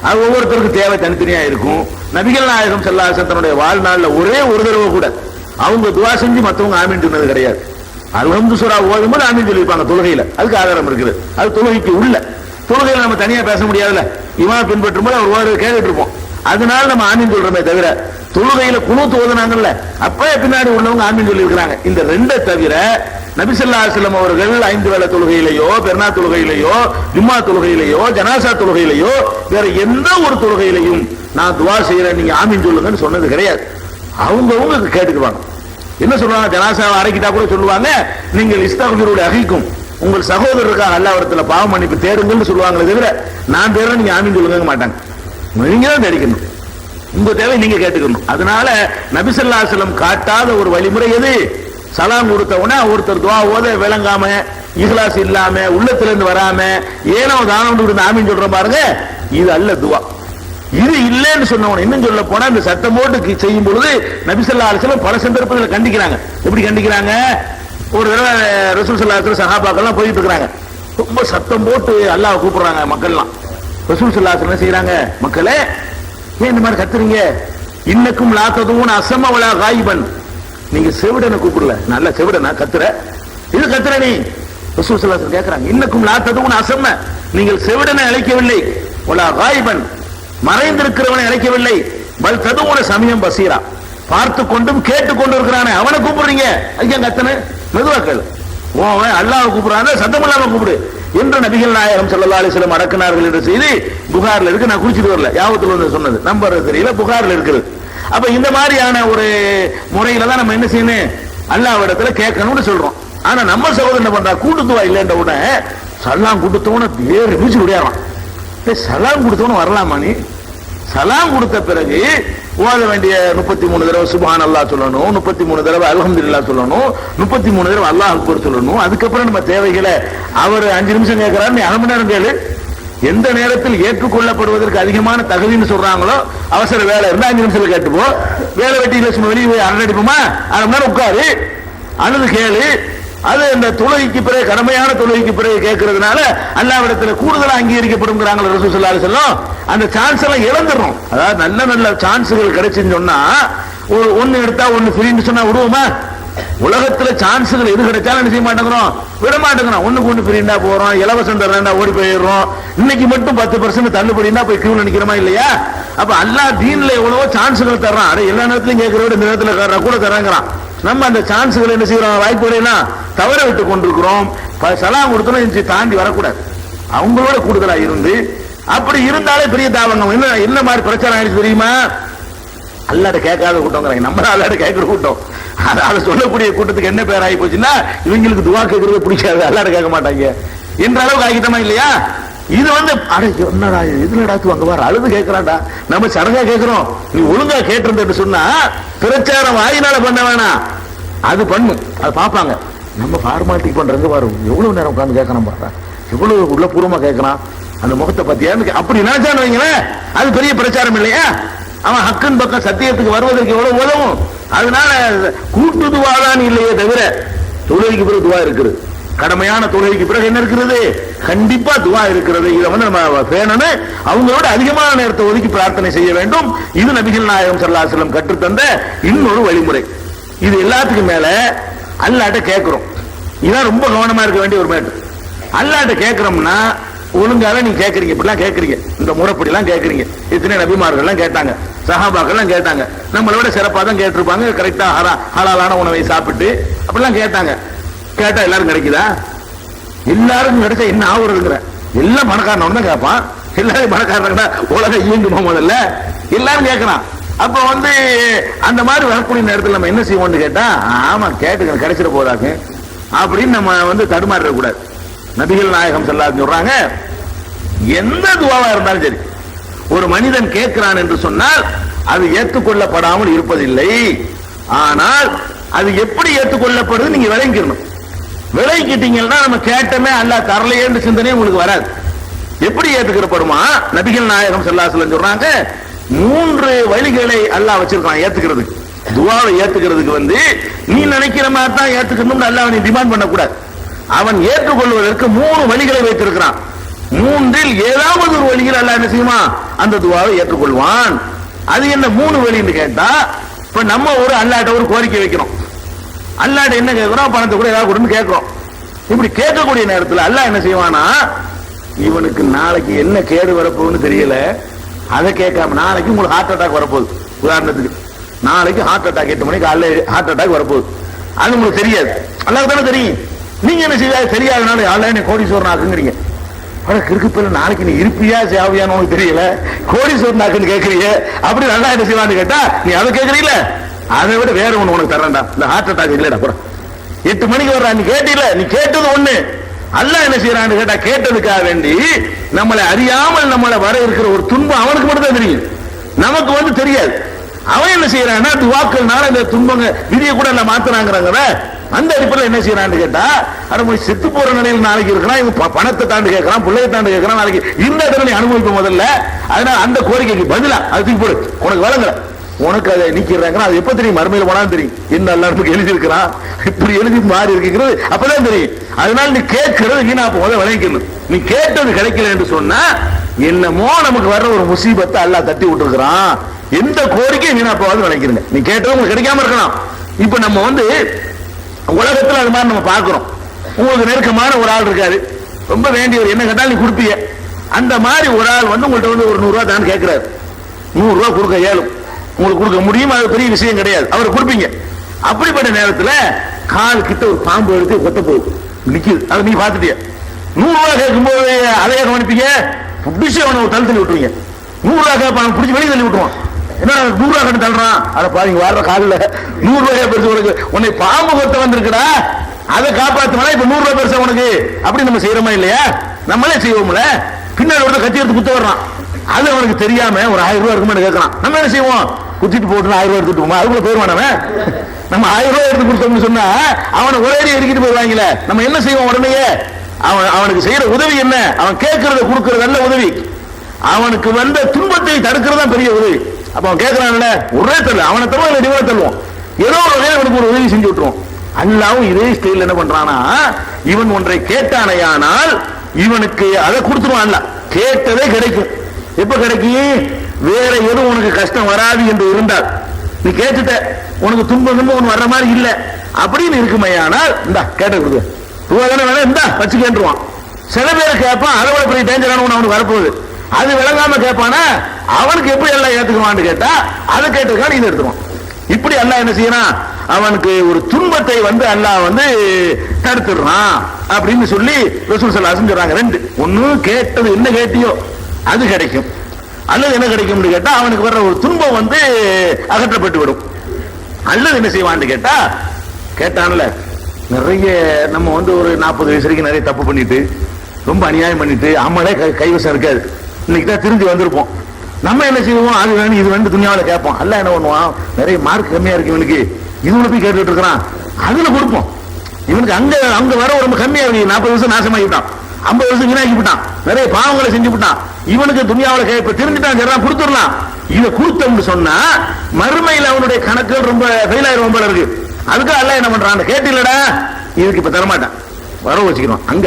அது ஒவ்வொருத்தருக்கு தேவை தனித்தனியா இருக்கும். நபிகள் நாயகம் ஸல்லல்லாஹு அலைஹி வஸல்லம் தன்னுடைய வாழ்நாள்ல ஒரே ஒரு தடவை கூட அவங்க துவா செஞ்சு மற்றவங்க ஆமீன் சொன்னது கிடையாது. அல்ஹம்து சூரா ஓதும்போது ஆமீன் சொல்லியிருப்பாங்க தொழுகையில, அதுக்கு ஆதாரம் இருக்குது. அது தொழுகைக்கு உள்ள தொழுகையில நம்ம தனியா பேச முடியாதுல்ல, இமாம் பின்பற்றும் போது அவர் ஓடு கேட்டுட்டு இருப்போம். அதனால நம்ம ஆமீன் சொல்றோமே தவிர தொழுகையில குனூத் ஓதுனாங்கல்ல, அப்பவே பின்னாடி உள்ளவங்க ஆமீன் சொல்லி இருக்கிறாங்க. இந்த ரெண்டை தவிர நபி ஸல்லல்லாஹு அலைஹி வஸல்லம் அவர்கள் 5 வேளை தொழுகையிலேயோ, பெருநாள் தொழுகையிலேயோ, ஜும்மா தொழுகையிலேயோ, ஜனாசா தொழுகையிலேயோ, வேற எந்த ஒரு தொழுகையிலையும் நான் துவா செய்யறேன் நீங்க ஆமீன் சொல்லுங்கன்னு சொன்னது கிடையாது. அவங்கவுங்க கேட்டுக்குவாங்க. என்ன சொல்லுவாங்க? ஜனாசாவை அரைக்கிட்டா கூட சொல்லுவாங்க, நீங்கள் இஸ்தக்ஃபிரு அஹீக்கும், உங்கள் சகோதரருக்காக அல்லாஹ்விடத்துல பாவ மன்னிப்பு தேடுங்கன்னு சொல்லுவாங்களே தவிர நான் தேடுறேன் நீங்க ஆமீன் சொல்லுங்க மாட்டாங்க. நீங்க தான் தேடிக்கணும், உங்க தேவை நீங்க கேட்டுக்கணும். அதனால நபி ஸல்லல்லாஹு அலைஹி வஸல்லம் காட்டாத ஒரு வழிமுறை எது? சலாம் கொடுத்த உடனே ஒருத்தர் துவா ஓத விளங்காம, இஹ்லாஸ் இல்லாம, உள்ளத்துல இருந்து வராம ஏனோ தானம் ஆமீன் சொல்ற பாருங்க, இது அல்ல துவா. இது இல்லைன்னு சொன்னவன இன்னும் சொல்ல போனா இந்த சட்டம் போட்டு செய்யும் பொழுது நபி ஸல்லல்லாஹு அலைஹி வஸல்லம் பல சந்தர்ப்பங்களை கண்டிக்கிறாங்க. எப்படி கண்டிக்கிறாங்க? ஒரு தடவை ரசூல் ஸல்லல்லாஹு அலைஹி வஸல்லம் சஹாபாக்கள்லாம் போயிட்டு இருக்காங்க, ரொம்ப சத்தம் போட்டு அல்லாஹ் கூப்பிடுறாங்க மக்கள்லாம். ரசூல் ஸல்லல்லாஹு அலைஹி வஸல்லம் என்ன செய்யறாங்க? மக்களே ஏன் இந்த மாதிரி கத்துறீங்க? இன்னக்கும் லா ததுன் அஸம வலா காயிபன், நீங்க செவிடனை கூப்பிடல, நல்ல செவிடனா கத்துற, இது கத்துற நீ. ரசூல் ஸல்லல்லாஹு அலைஹி வஸல்லம் கேக்குறாங்க, இன்னக்கும் லா ததுன் அஸம, நீங்கள் செவிடனை அழைக்கவில்லை, வலா காயிபன், மறைந்திருக்கிறவனை அழைக்கவில்லை, பல் ததுன சமயம் பசீரா, பார்த்து கொண்டும் கேட்டுக்கொண்டு இருக்கிறானே அவனை கூப்பிடுறீங்க, அதுக்கு கத்தனை மெதுவா கேளு, அல்லாஹ் கூப்பிடுறாங்க சத்தம் இல்லாம கூப்பிடு என்று நபிகள் நாயகம் ஸல்லல்லாஹு அலைஹி வஸல்லம் அடக்கினார்கள் என்ற செய்தி புகார்ல இருக்கு. நான் குளிச்சுட்டு வரல, யாவத்துல வந்து சொன்னது நம்பர் தெரியல, புகார்ல இருக்குது. அப்ப இந்த மாதிரியான ஒரு முறையில தான் நம்ம என்ன செய்யணும்? அல்லாஹ்விடத்துல கேட்கணும்னு சொல்றோம். ஆனா நம்ம சகோதரன் என்ன பண்றா? கூட்டுத்துவா இல்லைன்ற உடனே சலாம் கொடுத்தவன ஏறு மிச்சு விடையாறான். சலாம் கொடுத்தவன வரலாமா? நீ சலாம் கொடுத்த பிறகு ஓத வேண்டிய 33 தடவை சுப்ஹான் அல்லாஹ் சொல்லணும், 33 தடவை அல்ஹம்துலில்லாஹ் சொல்லணும், 33 தடவை அல்லாஹ் அக்பர் சொல்லணும். அதுக்கப்புறம் நம்ம தேவைகளை அவர் 5 நிமிஷம் கேட்கிறாரு, நீ 1/2 மணி நேரம் கேளு. எந்த நேரத்தில் ஏற்றுக்கொள்ளப்படுவதற்கு அதிகமான தகுதின்னு சொல்றாங்களோ, அவசர வேலை இருந்தா 5 நிமிஷத்துல கேட்டுப்போ, வேலை வெட்டியில சும்மா வெளியே போய் அரடிப்போமா, 1/2 மணி நேரம் உட்காரு அழுது கேளு. அது இந்த தொழுகைக்கு பிறகு, கடமையான தொழுகைக்கு பிறகு கேட்கறதுனால அல்லாஹ்விடத்துல கூடுதலா அங்கீகரிக்கப்படும் ரசூல் ஸல்லல்லாஹு அலைஹி வஸல்லம். அந்த சான்ஸ் எல்லாம் இழந்துறோம். அதாவது நல்ல நல்ல சான்ஸ்கள் கிடைச்சுன்னு சொன்னா, ஒரு ஒன்னு எடுத்தா ஒன்னு ஃப்ரீன்னு சொன்னா விடுவோமா? உலகத்துல சான்ஸ்கள் எது கிடைச்சாலும் என்ன செய்ய மாட்டேங்கிறோம்? விட மாட்டேங்கிறோம். ஒண்ணுக்கு ஒண்ணு ஃப்ரீண்டா போறோம், இலவசம் தர்றா ஓடி போயிடுறோம். இன்னைக்கு மட்டும் 10% தள்ளுபடினா போய் கியூல நிக்கிறோமா இல்லையா? அப்ப அல்லாஹ் தீன்ல எவ்வளவோ சான்ஸ்கள் தர்றான். அட எல்லா நேரத்திலும் கேட்கிறோட இந்த நேரத்துல கூட தராங்கிறான். நம்ம அந்த சான்ஸ்களை என்ன செய்யறோம்? வாய்ப்புகளை தவற விட்டு கொண்டிருக்கிறோம். சலாம் கொடுத்தோம் தாண்டி வரக்கூடாது, அவங்களோட கூடுதலா இருந்து, அப்படி இருந்தாலே பெரிய தாவங்கம். என்ன மாதிரி பிரச்சனை ஆயிடுச்சு தெரியுமா? அல்லாட்ட கேட்காத கூட்டம், நம்ம அல்லாட்ட கேட்கிற கூட்டம். அதை சொல்லக்கூடிய கூட்டத்துக்கு என்ன பேர் ஆகி போச்சுன்னா, இவங்களுக்கு துவா கேட்கறது பிடிக்காது, அல்லாட்ட கேட்க மாட்டாங்க என்ற அளவுக்கு ஆகிட்டமா இல்லையா? இது என்னடா இதுலடா அங்க வர அழுது கேட்கிறான்டா, நம்ம சடங்கா கேட்கிறோம். நீ ஒழுங்கா கேட்டிருந்த சொன்னா பிரச்சாரம் வாயினால பண்ண வேணாம், அது பண்ணும், அது பார்ப்பாங்க. நம்ம ஃபார்மாலிட்டி பண்றங்க பாரு, எவ்வளவு நேரம் உட்கார்ந்து கேட்கணும் பாரு, எவ்வளவு உள்ள பூர்வமா கேட்கறான், அந்த முகத்தை பத்தியா அப்படி நினைச்சான்னு வைங்களேன், அது பெரிய பிரச்சாரம் இல்லையா? அவன் ஹக்கன் பக்கம் சத்தியத்துக்கு வருவதற்கு எவ்வளவு உதவும். அதனால கூட்டு துவாதான் இல்லையே தவிர தொழுகைக்கு பிறகு துவா இருக்குது. கடமையான தொழுகைக்கு பிறகு என்ன இருக்கிறது? கண்டிப்பா துவா இருக்கிறது. இதை நம்ம பேணணும். அவங்களோட அதிகமான நேரத்தை ஒதுக்கி பிரார்த்தனை செய்ய வேண்டும். இது நபிகள் நாயகம் ஸல்லல்லாஹு அலைஹி வஸல்லம் கற்றுத்தந்த இன்னொரு வழிமுறை. இது எல்லாத்துக்கும் மேல அல்லாஹ்ட்ட கேட்கிறோம். இதான் ரொம்ப கவனமா இருக்க வேண்டிய ஒரு மேட்டர். அல்லாஹ்ட்ட கேட்கிறோம்னா ஒழுங்காவே நீங்க கேட்கறீங்க, இப்படிலாம் கேட்கறீங்க, இந்த முறைப்படி எல்லாம் கேட்கறீங்க. இத்தனை நபிமார்கள் எல்லாம் கேட்டாங்க, சஹாபாக்கள் எல்லாம் கேட்டாங்க, நம்மளை விட சிறப்பா தான் கேட்டிருப்பாங்க. கரெக்டா ஹலாலான உணவை சாப்பிட்டு அப்படிலாம் கேட்டாங்க. கேட்டா எல்லாரும் கிடைக்குதா? எல்லாருக்கும் கிடைச்சா என்ன ஆகுறதுங்கிற எல்லாம் பணக்காரன் தான் கேட்பான். எல்லாரும் பணக்காரங்க உலகம் இயங்குமா? முதல்ல எல்லாரும் கேட்கறான். அப்ப அந்த மாதிரி வரக்கூடிய நேரத்தில் நம்ம என்ன செய்வோம்னு கேட்டா, ஆமா கேட்டு கிடைச்சிட போதாங்க அப்படின்னு நம்ம தடுமாற கூடாது. நபிகள் நாயகம் ஸல்லல்லாஹு அலைஹி சொல்றாங்க, எந்த துவாவா இருந்தாலும் சரி, ஒரு மனிதன் கேட்கிறான் என்று சொன்னால் அது ஏற்றுக்கொள்ளப்படாமல் இருப்பதில்லை. ஆனால் அது எப்படி ஏற்றுக்கொள்ளப்படுது நீங்க விளங்கிக்கணும். விளங்கிட்டீங்கன்னா நம்ம கேட்டமே அல்லாஹ் தரலையேன்ற சிந்தனை உங்களுக்கு வராது. எப்படி ஏற்றுக்கப்படுமா? நபிகள் நாயகம் ஸல்லல்லாஹு அலைஹி சொல்றாங்க, 3 வழிகளை அல்லாஹ் வச்சிருக்கான் ஏத்துக்கிறதுக்கு. துவாவை ஏத்துக்கிறதுக்கு நீ நினைக்கிற மாதிரி தான் ஏத்துக்கணும்னு அல்லாஹ் நீ டிமாண்ட் பண்ணக்கூடாது. அவன் ஏற்றுக்கொள்வதற்கு 3 வழிகளை வைத்திருக்கிறான். 3ல் ஏதாவது ஒரு வழியில் அல்லாஹ் என்ன செய்யுமா? அந்த துவாவை ஏற்றுக்கொள்வான். அது என்ன 3 வழின்னு கேட்டா, இப்ப நம்ம அல்லாஹ்ட்ட ஒரு கோரிக்கை வைக்கிறோம். அல்லாஹ்ட்ட என்ன கேட்கிறோம்? பணத்தை கூட ஏதாவது கொடுன்னு கேட்கிறோம். இப்படி கேட்கக்கூடிய நேரத்தில் அல்லாஹ் என்ன செய்வானா, இவனுக்கு நாளைக்கு என்ன கேடு வரப்போகுதுன்னு தெரியல, அதை கேட்காம நாளைக்கு உங்களுக்கு ஹார்ட் அட்டாக் வரப்போகுது. உதாரணத்துக்கு நாளைக்கு ஹார்ட் அட்டாக் 8 மணிக்கு ஹார்ட் அட்டாக் வரப்போகுது. அது உங்களுக்கு தெரியாது, அல்லாஹ்க்கு தானே தெரியும். நீங்க என்ன செய்ய தெரியாதனால அல்லாஹ் என்ன கோடீஸ்வரன் ஆக்குங்கிறீங்க. கிறுக்குப்பில் நாளைக்கு நீ இருப்பியா சேவையான்னு உனக்கு தெரியல, கோடீஸ்வரன் ஆக்குன்னு கேட்கறீங்க. அப்படி நல்லா என்ன செய்வான்னு கேட்டா, நீ அதை கேட்கறீங்கள, அதை விட வேற ஒண்ணு உனக்கு தரேன்டா, இந்த ஹார்ட் அட்டாக் இல்லடா. 8 மணிக்கு வர்றா, நீ கேட்டீல, நீ கேட்டது ஒண்ணு. அல்லாஹ் என்ன செய்யறான்னு கேட்டா, கேட்டதுக்காக வேண்டி நம்மளை அறியாமல் நம்மளை வர இருக்கிற ஒரு துன்பம் அவனுக்கு மட்டும் தான் தெரியும், நமக்கு தெரியாது. அவன் என்ன செய்யறான்னா, துவாக்கள்னால இந்த துன்பங்க விதியை கூட எல்லாம் மாத்தினாங்கிறாங்க. அந்த அடிப்படையில் என்ன செய்யறான்னு கேட்டா, போய் செத்து போற நிலையில் நாளைக்கு இருக்கிறான், இவன் பணத்தை தாண்டு கேட்கறான், பிள்ளையை தாண்டு கேட்கறான், நாளைக்கு இந்த இடத்துல அனுபவிக்கும் முதல்ல. அதனால அந்த கோரிக்கைக்கு பதிலா அது தூக்கி போடு, உனக்கு வழங்கல, உனக்கு அதை நீக்கிறாங்க. அது எப்ப தெரியும்? மறுமையில் போனாலும் தெரியும். என்ன எல்லாருக்கும் எழுதி இருக்கிறான், இப்படி எழுதி மாறி இருக்கிறது அப்பதான் தெரியும். அதனால நீ கேட்கிறது வீணா போத விளைவிக்கணும். நீ கேட்டது கிடைக்கல என்று சொன்னா என்னமோ நமக்கு வர்ற ஒரு முசீபத்தை அல்லாஹ் தட்டி விட்டுருக்கிறான். எந்த கோரிக்கை வீணா போகாது விளைக்கிறீங்க. நீ கேட்டது உங்களுக்கு கிடைக்காம இருக்கலாம். இப்ப நம்ம உலகத்துல அது மாதிரி நம்ம பார்க்கிறோம். உங்களுக்கு நெருக்கமான ஒரு ஆள் இருக்காரு, ரொம்ப வேண்டியவர், என்ன கேட்டாலும் நீ கொடுப்பீங்க. அந்த மாதிரி ஒரு ஆள் உங்கள்கிட்ட ஒரு 100 ரூபா தான் கேட்கிறாரு. 100 ரூபா கொடுக்க இயலும், உங்களுக்கு கொடுக்க முடியும், அது பெரிய விஷயம் கிடையாது, அவர் கொடுப்பீங்க. அப்படிப்பட்ட நேரத்தில் கால் கிட்ட ஒரு பாம்பு எடுத்து கொத்த போகுது, நிக்குது, அதை நீ பார்த்துட்டிய. 100 ரூபா கேட்கும்போது அதையே கவனிப்பீங்க, பிடிச்சி அவனை ஒரு தள்ளி விட்டுருவீங்க. 100 ரூபா கேட்பான், பிடிச்சி வெளியே தள்ளி விட்டுருவான். என்ன 100 ரூபா கட்டு தள்ளுறான், அதை பாருங்க வர்ற காலில் 100 ரூபாய் பெருசு உனக்கு, உன்னை பாம்பு கொத்த வந்திருக்குடா, அதை காப்பாத்துனா இப்ப 100 ரூபாய் பெருசா உனக்கு. அப்படி நம்ம செய்யறோமா இல்லையா? நம்மளே செய்வோம்ல. பின்னாடி ஒரு கத்தி எடுத்து குத்த வர்றான், அது அவனுக்கு தெரியாம ஒரு 1000 ரூபாய் இருக்குமான்னு கேட்கறான். நம்ம என்ன செய்வோம்? குத்திட்டு போட்டு 1000 ரூபாய் எடுத்துட்டு போமா, அதுக்குள்ள போயிருவானவன். நம்ம 1000 ரூபாய் எடுத்து கொடுத்தோம்னு சொன்னா அவனை ஒரே எடுக்கிட்டு போயிருவாங்களே. நம்ம என்ன செய்வோம்? உடனே அவனுக்கு செய்யற உதவி என்ன? அவன் கேட்கறத கொடுக்கறது நல்ல உதவி, அவனுக்கு வந்த துன்பத்தை தடுக்கிறது தான் பெரிய உதவி. அப்ப அவன் கேட்கறான்ல, ஒரே தள்ள அவனை தருவோம், இல்லை டிவோட தள்ளுவோம், ஏதோ ஒரு வகையில் அவனுக்கு ஒரு உதவி செஞ்சு விட்டுருவோம். அல்லாவும் இதே ஸ்டைல் என்ன பண்றானா, இவன் ஒன்றை கேட்டானையானால் இவனுக்கு அதை கொடுத்துருவான். அல்ல கேட்டதே கிடைக்கும். எப்ப கிடைக்கும்? வேற எதுவும் உனக்கு கஷ்டம் வராது என்று இருந்தால், நீ கேட்டுட்ட, உனக்கு துன்பம் ஒன்று வர்ற மாதிரி இல்லை அப்படின்னு இருக்குமையானால், இந்தா கேட்ட கொடுக்க ரூபா தானே வேணும், இந்தா வச்சுக்கேன்றுவான். சில பேர் கேட்பான், அதை விட பெரிய டேஞ்சரான ஒன்று அவனுக்கு வரப்போகுது, அது விளங்காம கேட்பானா, அவனுக்கு எப்படி எல்லாம் ஏத்துக்குவான்னு கேட்டா அதை கேட்டுக்கான இது எடுத்துவான். இப்படி அல்லாஹ் என்ன செய்யறான்? அவனுக்கு ஒரு துன்பத்தை அல்லாஹ் தடுத்துடுறான் அப்படின்னு சொல்லி ரசூல் ஸல்லல்லாஹு அலைஹி வஸல்லம் சொல்றாங்க. 2, ஒன்னு கேட்டது என்ன கேட்டியோ அது கிடைக்கும், அல்லது என்ன கிடைக்கும்னு கேட்டா அவனுக்கு வர்ற ஒரு துன்பம் அகற்றப்பட்டு விடும். அல்லது என்ன செய்வான்னு கேட்டா, கேட்டான்ல நிறைய நம்ம ஒரு 40 வயசு வரைக்கும் நிறைய தப்பு பண்ணிட்டு ரொம்ப அநியாயம் பண்ணிட்டு அம்மளே கைவசம் இருக்காது, இன்னைக்கு தான் திரும்பி வந்திருப்போம். நம்ம என்ன செய்வோம்? அது வேணும் இது வேணும் துணியாவில் கேட்போம். அல்ல என்ன பண்ணுவான்? நிறைய மார்க் கம்மியா இருக்கு இவனுக்கு, இவனை போய் கேட்டுட்டு இருக்கிறான், அதுல கொடுப்போம். இவனுக்கு அங்க வர ரொம்ப கம்மியா இருக்கு, 40 வருஷம் நாசமாகிட்டான், 50 வருஷம் வீணாக்கி விட்டான், நிறைய பாவங்களை செஞ்சு விட்டான், இவனுக்கு துணியாவில் கேட்ப திரும்பிட்டான், சரிதான் கொடுத்துடலாம். இதை கொடுத்தோம்னு சொன்னா மறுமையில் அவனுடைய கணக்குகள் ரொம்ப ஃபெயில் ஆயிரும் போல இருக்கு. அதுக்கு அல்ல என்ன பண்றான்? கேட்டில்லடா இதுக்கு இப்ப தரமாட்டான், வர வச்சுக்கிறோம். அங்க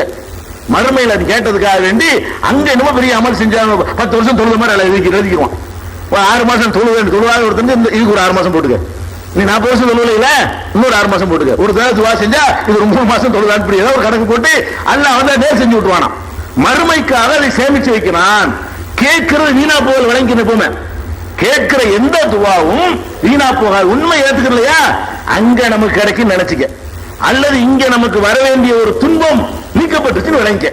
மறுமையில் அது கேட்டதுக்காக வேண்டி அங்க என்னமோ பெரிய அமல் செஞ்சாங்க, 10 வருஷம் தொழுத மாதிரி எழுதிக்குவான். 6 மாசம் தொழுவாத ஒருத்தருக்கு இதுக்கு ஒரு 6 மாசம் போட்டுக்க, நீ 40 வருஷம் தொழுவல இன்னொரு 6 மாசம் போட்டுக்க. ஒரு தடவை துவா செஞ்சா இது 3 மாசம் தொழுதான், ஒரு கணக்கு போட்டு அல்லாஹ் வந்து நேர் செஞ்சு விட்டுவானா. மறுமைக்காக அதை சேமிச்சு வைக்கிறான். கேட்கிறது வீணா போகல் விளங்கி நிற்போமே. கேட்கிற எந்த துவாவும் வீணா போகாது. உண்மை ஏத்துக்கலையா அங்க நமக்கு கிடைக்கும் நினைச்சுக்க, அல்லது இங்க நமக்கு வர வேண்டிய ஒரு துன்பம் நீக்கப்பட்டுச்சுன்னு விளங்கிக்க,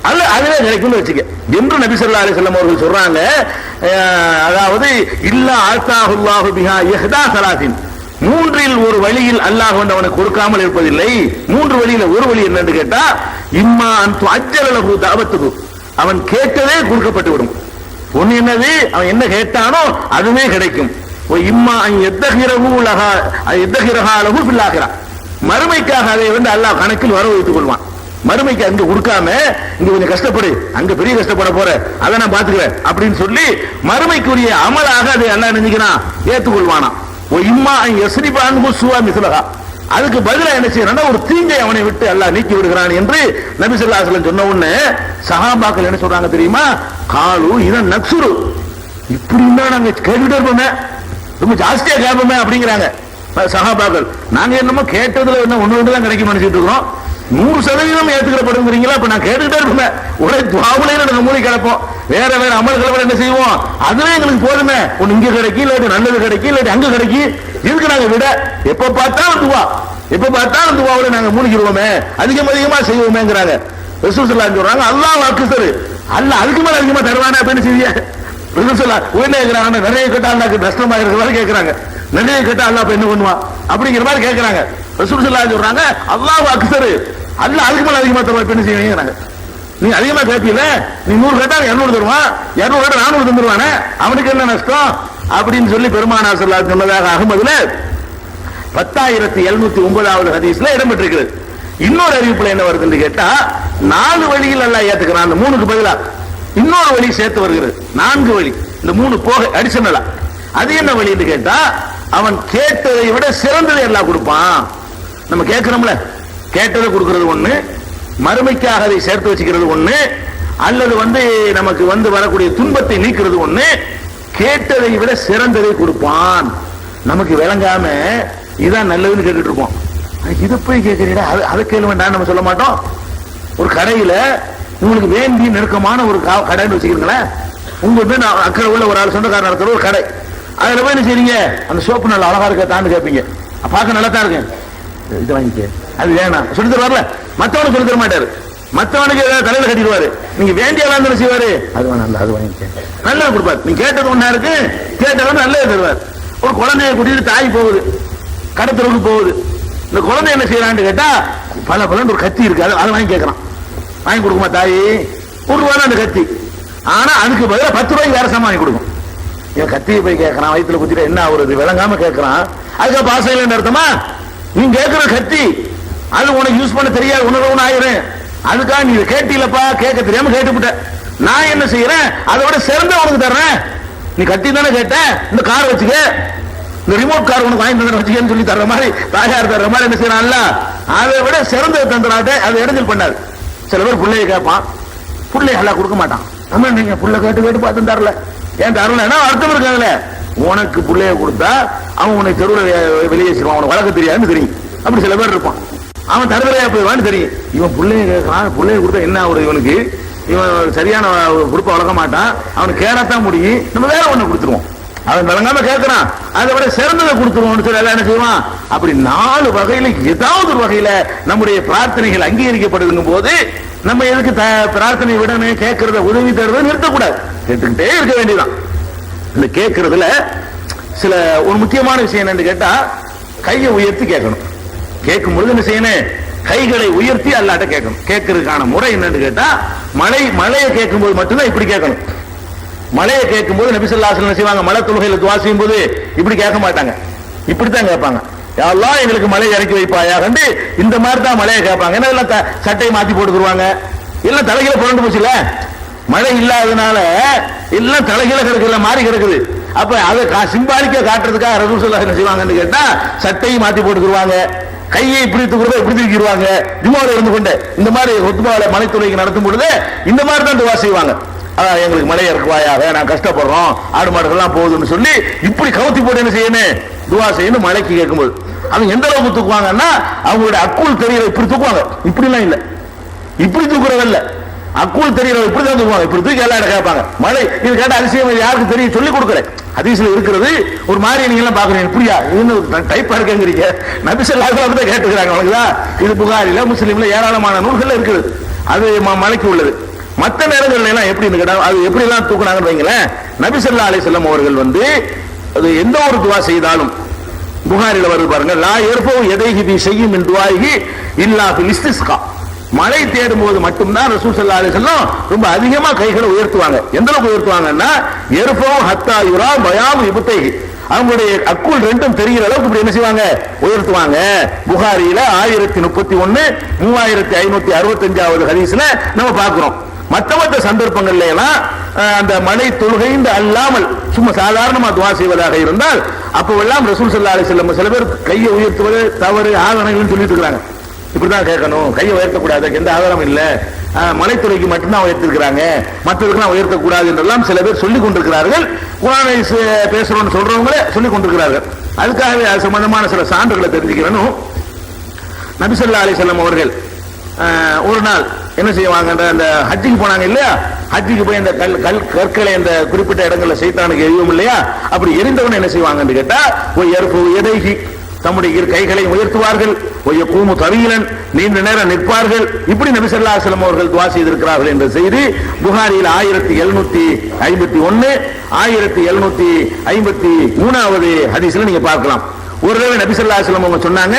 அல்ல அதுவே கிடைக்கும்னு வச்சுக்க என்று நபி ஸல்லல்லாஹு அலைஹி வஸல்லம் அவர்கள் சொல்றாங்க. அதாவது இல்லா ஆத்தாஹுல்லாஹு பிஹா இஹ்தா ஸலாத்தின், மூன்றில் ஒரு வழியில் அல்லாஹ் வந்து அவனுக்கு கொடுக்காமல் இருப்பதில்லை. 3 வழியில ஒரு வழி என்னன்னு கேட்டா, இம்மா அன் துஅஜ்ஜல லஹு தஅவத்துஹு, அவன் கேட்டதே கொடுக்கப்பட்டு விடும். ஒன்னு என்னது, அவன் என்ன கேட்டானோ அதுவே கிடைக்கும். இம்மா அன் யத்தகிரஹு லஹா யத்தகிரஹா லஹு ஃபில் ஆகிரா, மறுமைக்காக அதை வந்து அல்லாஹ் கணக்கில் வர வைத்துக் கொள்வான். மறுமைக்கு அங்க கொடுக்காம இங்க கொஞ்சம் கஷ்டப்படு, அங்க பெரிய கஷ்டப்பட போற, அதை நான் பாத்துக்கிறேன் அப்படின்னு சொல்லி மறுமைக்குரிய அமலாக அதை அல்லாஹ் நினைக்கிறான், ஏற்றுக்கொள்வானா. இம்மா எஸ்ரிபான் சுவா மிஸ்லஹா, அதுக்கு பதிலா என்ன செய்யறான், ஒரு தீங்கை அவனை விட்டு அல்லாஹ் நீக்கி விடுகிறான் என்று நபி ஸல்லல்லாஹு அலைஹி வஸல்லம் சொன்ன உடனே சஹாபாக்கள் என்ன சொல்றாங்க தெரியுமா, காலு இதன் நக்சுரு, இப்படி இருந்தா நாங்க கேட்டுட்டே இருப்போமே, ரொம்ப ஜாஸ்தியா கேட்போமே அப்படிங்கிறாங்க சஹாபாக்கள். நாங்க என்னமோ கேட்டதுல என்ன 1-2 தான் கிடைக்கும் நினைச்சிட்டு இருக்கிறோம், 100% ஏற்றுக்கப்படுங்கிறீங்களா? அப்ப நான் கேட்டுக்கிட்டே இருப்பேன், ஒரே துவாவுலையும் நாங்க மூளை கிடப்போம், வேற வேற அமல்களை என்ன செய்வோம், அதுவே எங்களுக்கு போதுமே, ஒன்னு இங்க கிடைக்கும், இல்லாட்டி நல்லது கிடைக்கும், இல்லாட்டி அங்க கிடைக்கும், இதுக்கு நாங்க விட எப்ப பார்த்தாலும் துவா, எப்ப பார்த்தாலும் துவாவுல நாங்க மூழ்கிடுவோமே, அதிகமா செய்வோமேங்கிறாங்க. ரசூல் ஸல்லல்லாஹு அலைஹி சொல்றாங்க, அல்லாஹ் வாக்குசரு, அல்லாஹ் அதுக்கு மேல அதிகமா தருவானே அப்படின்னு செய்ய ரசூல் ஸல்லல்லாஹு உடனே கேக்குறாங்க, நிறைய கேட்டா அல்லாஹ்க்கு நஷ்டமா இருக்கிற மாதிரி கேட்கறாங்க, நிறைய கேட்டா அல்லாஹ் இப்ப என்ன பண்ணுவான் அப்படிங்கிற மாதிரி கேட்கறாங்க. ரசூல் ஸல்லல்லாஹு அலைஹி சொல்றாங்க, அல்லாஹ் அக்ஸரு, அல்லாஹ் அதுக்கு மேல அதிகமா தருவான், என்ன செய்வீங்க, நீ அதிகமா கேட்பீல, நீ 100 கேட்டா 200 தருவான், 200 கேட்டா 400 தந்துருவானே, அவனுக்கு என்ன நஷ்டம் அப்படின்னு சொல்லி பெருமானார் ஸல்லல்லாஹு அலைஹி சொன்னதாக அஹ்மதுல 10709வது ஹதீஸ்ல இடம்பெற்றிருக்கிறது. இன்னொரு அறிவிப்புல என்ன வருதுன்னு கேட்டா, 4 வழியில் அல்லாஹ் ஏத்துக்கிறான், அந்த 3க்கு பதிலா இன்னொரு வழி சேர்த்து வருகிறது, 4 வழி, இந்த 3 போக அடிஷனலா. அது என்ன வழின்னு கேட்டா, அவன் கேட்டதை விட சிறந்ததை எல்லாம் கொடுப்பான். நம்ம கேட்கிறோம்ல, கேட்டதை கொடுக்கிறது ஒண்ணு, மறுமைக்காக அதை சேர்த்து வச்சுக்கிறது ஒண்ணு, அல்லது வந்து நமக்கு வந்து வரக்கூடிய துன்பத்தை நீக்கிறது ஒண்ணு, கேட்டதை விட சிறந்ததை கொடுப்பான். நமக்கு விளங்காம இதான் நல்லதுன்னு கேட்டுட்டு இருப்போம், இதை போய் கேட்கிறீங்க அதை கேள்வி வேண்டாம் நம்ம சொல்ல மாட்டோம். ஒரு கடையில உங்களுக்கு வேண்டிய நெருக்கமான ஒரு கடைன்னு வச்சுக்கிறீங்களேன், உங்களுக்கு அக்கறை உள்ள ஒரு ஆள் சொந்தக்காரன் நடத்துற ஒரு கடை, அதுல போய் என்ன செய்றீங்க, அந்த சோப்பு நல்ல அழகா இருக்க தான்னு கேட்பீங்க, பார்க்க நல்லா தான் இருக்கு, இது வாங்கிக்க, அது வேணாம் சொல்லி தருவார்ல, மத்தவனுக்கு சொல்லி தர மாட்டாரு, மத்தவனுக்கு ஏதாவது தலையில கட்டிடுவாரு, நீங்க வேண்டிய என்ன செய்வாரு, அது வேணாம் அது வாங்கிக்க, நல்லா கொடுப்பாரு. நீங்க கேட்டது ஒண்ணா இருக்கு, கேட்டது நல்லது தருவார். ஒரு குழந்தைய கூட்டிட்டு தாய் போகுது, கடத்தலுக்கு போகுது, இந்த குழந்தை என்ன செய்யறான்னு கேட்டா, பல ஒரு கத்தி இருக்கு, அதை வாங்கி கேட்கறான், வாங்கி கொடுக்குமா தாய், ₹1 அந்த கத்தி, ஆனா அதுக்கு பதிலாக ₹10 வேற சாமான் வாங்கி கொடுக்கும். இவன் கத்தியை போய் கேட்கறான், வயிற்றுல குத்திட்டு என்ன ஆகுறது, விளங்காம கேட்கறான், அதுக்கு பாசம் இல்லைன்னு அர்த்தமா? நீ கேட்கிற கத்தி அது உனக்கு யூஸ் பண்ண தெரியாது, உணர்வு ஆயிரும், அதுக்காக நீ கேட்டீங்களப்பா, கேட்க தெரியாம கேட்டுவிட்ட, நான் என்ன செய்யறேன், அதை விட சிறந்த உனக்கு தர்றேன். நீ கத்தி தானே கேட்ட, இந்த கார் வச்சுக்க, இந்த ரிமோட் கார் உனக்கு வாங்கி தந்து வச்சுக்கன்னு சொல்லி தர்ற மாதிரி, தாயார் தர்ற மாதிரி என்ன செய்யறான்ல, அதை விட சிறந்த தந்துடாத, அதை இடைஞ்சல் பண்ணாது. சில பேர் பிள்ளைய கேட்பான், பிள்ளைய எல்லாம் கொடுக்க மாட்டான், நம்ம நீங்க புள்ள கேட்டு பார்த்து தரல, ஏன் தரலன்னா அர்த்தம் இருக்காங்கல்ல, உனக்கு பிள்ளைய கொடுத்தா அவன் உனக்கு தெருவில் வெளியேற்றிடுவான், உனக்கு வழக்க தெரியாதுன்னு தெரியும், அப்படி சில பேர் இருப்பான், அவன் தருதலையா போயிடுவான்னு தெரியும். இவன் பிள்ளைய கேட்கறான், பிள்ளைய கொடுத்தா என்ன ஆகுது இவனுக்கு, இவன் சரியான கொடுப்ப வளர்க்க மாட்டான், அவனுக்கு கேடாத்தான் முடியும், நம்ம வேற ஒண்ணு கொடுத்துருவோம், அவன் விளங்காம கேட்கறான், அதை விட சிறந்ததை கொடுத்துருவோம்னு சொல்லி எல்லாம் என்ன செய்வான். அப்படி 4 வகையில ஏதாவது ஒரு வகையில நம்முடைய பிரார்த்தனைகள் அங்கீகரிக்கப்படுதுங்கும் போது நம்ம எதுக்கு பிரார்த்தனை விடணும், கேட்கறத உதவி தருவதை நிறுத்தக்கூடாது, கேட்டுக்கிட்டே இருக்க வேண்டியதான். இந்த கேட்கறதுல சில ஒரு முக்கியமான விஷயம் என்னன்னு கேட்டா, கையை உயர்த்தி கேட்கணும். கேட்கும் பொழுது என்ன செய்யணும், கைகளை உயர்த்தி அல்லாட்ட கேட்கணும். கேட்கறதுக்கான முறை என்னன்னு கேட்டா, மழையை கேட்கும் போது மட்டும்தான் இப்படி கேட்கணும். மழையை கேட்கும் போது நபி ஸல்லல்லாஹு அலைஹி வஸல்லம் செய்வாங்க, மழை தொழுகையில துஆ செய்யும் போது இப்படி கேட்க மாட்டாங்க, இப்படித்தான் கேட்பாங்க, யா அல்லாஹ் எங்களுக்கு மழை இறக்கி வைப்பாயா கண்டு, இந்த மாதிரி தான் மழையை கேட்பாங்க. ஏன்னா எல்லாம் சட்டையை மாத்தி போட்டுக்குருவாங்க, எல்லாம் தலைகீழ புரண்டு போச்சுல, மழை இல்லாதனால எல்லாம் தலைகீழ கிடக்குல, மாறி கிடக்குது. அப்ப அதை சிம்பாலிக்கா காட்டுறதுக்காக ரசூல் ஸல்லல்லாஹு அலைஹி வஸல்லம் செய்வாங்கன்னு கேட்டா, சட்டையை மாத்தி போட்டுக்குருவாங்க, கையை இப்படி தூக்குறத இப்படி தூக்கிடுவாங்க, ஜும்மாவில் இருந்து கொண்டு இந்த மாதிரி ஹுத்பால மலை தொழுகை நடத்தும் பொழுது இந்த மாதிரி தான் துஆ செய்வாங்க. எங்களுக்கு மழை இறக்குவாயாக, நான் கஷ்டப்படுறோம், ஆடு மாடுகள்லாம் போகுதுன்னு சொல்லி இப்படி கவுத்தி போட்டு என்ன செய்யணும், துவா செய்யணும். மழைக்கு கேட்கும்போது அவங்க எந்த அளவுக்கு தூக்குவாங்கன்னா அவங்களுடைய அக்குள் தெரியற இப்படி தூக்குவாங்க. இப்படிலாம் இல்லை, இப்படி தூக்குறதில்ல, அக்குள் தெரியற இப்படிதான் தூக்குவாங்க. இப்படி தூக்கி எல்லா இடம் கேட்பாங்க. மழை இது கேட்ட அதிசயம் யாருக்கு தெரியும், சொல்லி கொடுக்கல. ஹதீஸ்ல இருக்கிறது ஒரு மாதிரி நீங்க எல்லாம் பாக்குறீங்க, இப்படியா இன்னும் டைப்பா இருக்கீங்க. நபி ஸல்லல்லாஹு அலைஹி வஸல்லம் கேட்டுக்கிறாங்க. அவங்களா இது புகாரில முஸ்லிம்ல ஏராளமான நூல்கள் இருக்குது. அது மலைக்கு உள்ளது. மற்ற நேரங்கள்ல எல்லாம் எப்படி கேட்டா அது எப்படி எல்லாம் தூக்குனாங்கன்னு வைங்களேன். நபி ஸல்லல்லாஹு அலைஹி வஸல்லம் அவர்கள் வந்து அது எந்த ஒரு துவா செய்தாலும் புகாரில வருது பாருங்க, லா யர்ஃபு யதைஹி பி ஷைஇன் மின் துஆஹி இல்லா ஃபில் இஸ்திஸ்கா. மழை தேடும் போது மட்டும்தான் ரசூல் ஸல்லல்லாஹு அலைஹி வஸல்லம் ரொம்ப அதிகமா கைகளை உயர்த்துவாங்க. எந்த அளவுக்கு உயர்த்துவாங்கன்னா யர்ஃபு ஹத்தா யுரா பயாம் இப்தைஹி, அவங்களுடைய அக்குள் ரெண்டும் தெரிகிற அளவுக்கு இப்படி என்ன செய்வாங்க, உயர்த்துவாங்க. புகாரில 1031 3565வது ஹதீஸ்ல நம்ம பார்க்கிறோம். மற்ற சந்தர்ப்பங்கள்ல எல்லாம் அந்த மழை தொழுகைந்து அல்லாமல் சும்மா சாதாரணமா துவா செய்வதாக இருந்தால் அப்போவெல்லாம் ரசூல் ஸல்லல்லாஹு அலைஹி வஸல்லம் சில பேர் கையை உயர்த்துவது தவறு ஆதரவுன்னு சொல்லிட்டு இருக்காங்க. இப்படிதான் கேட்கணும், கையை உயர்த்தக்கூடாது, எந்த ஆதாரம் இல்ல, மலைத்துறைக்கு மட்டும்தான் உயர்த்திருக்கிறாங்க, மற்றவர்களாம் உயர்த்தக்கூடாது என்றெல்லாம் சில பேர் சொல்லிக் கொண்டிருக்கிறார்கள். குர்ஆனை பேசுறோம்னு சொல்றவங்களே சொல்லிக் கொண்டிருக்கிறார்கள். அதுக்காகவே அது சம்பந்தமான சில சான்றுகளை தெரிஞ்சுக்கிறனும். நபி ஸல்லல்லாஹு அலைஹி வஸல்லம் அவர்கள் ஒரு நாள் என்ன செய்வாங்க, அந்த ஹஜ்ஜுக்கு போனாங்க இல்லையா, ஹஜ்ஜுக்கு போய் அந்த கற்களை அந்த குறிப்பிட்ட இடங்கள்ல சைத்தானுக்கு எரியும் இல்லையா, அப்படி எரிந்தவன் என்ன செய்வாங்கன்னு கேட்டா எதைகி தம்முடைய கைகளை உயர்த்துவார்கள், கூமு தவியலன் நீண்ட நேரம் நிற்பார்கள். இப்படி நபி ஸல்லல்லாஹு அலைஹி வஸல்லம் அவர்கள் துஆ செய்திருக்கிறார்கள் என்ற செய்தி புகாரியில் 1751 1753வது ஹதீஸ்ல நீங்க பார்க்கலாம். ஒரு தடவை நபி ஸல்லல்லாஹு அலைஹி வஸல்லம் அவங்க சொன்னாங்க,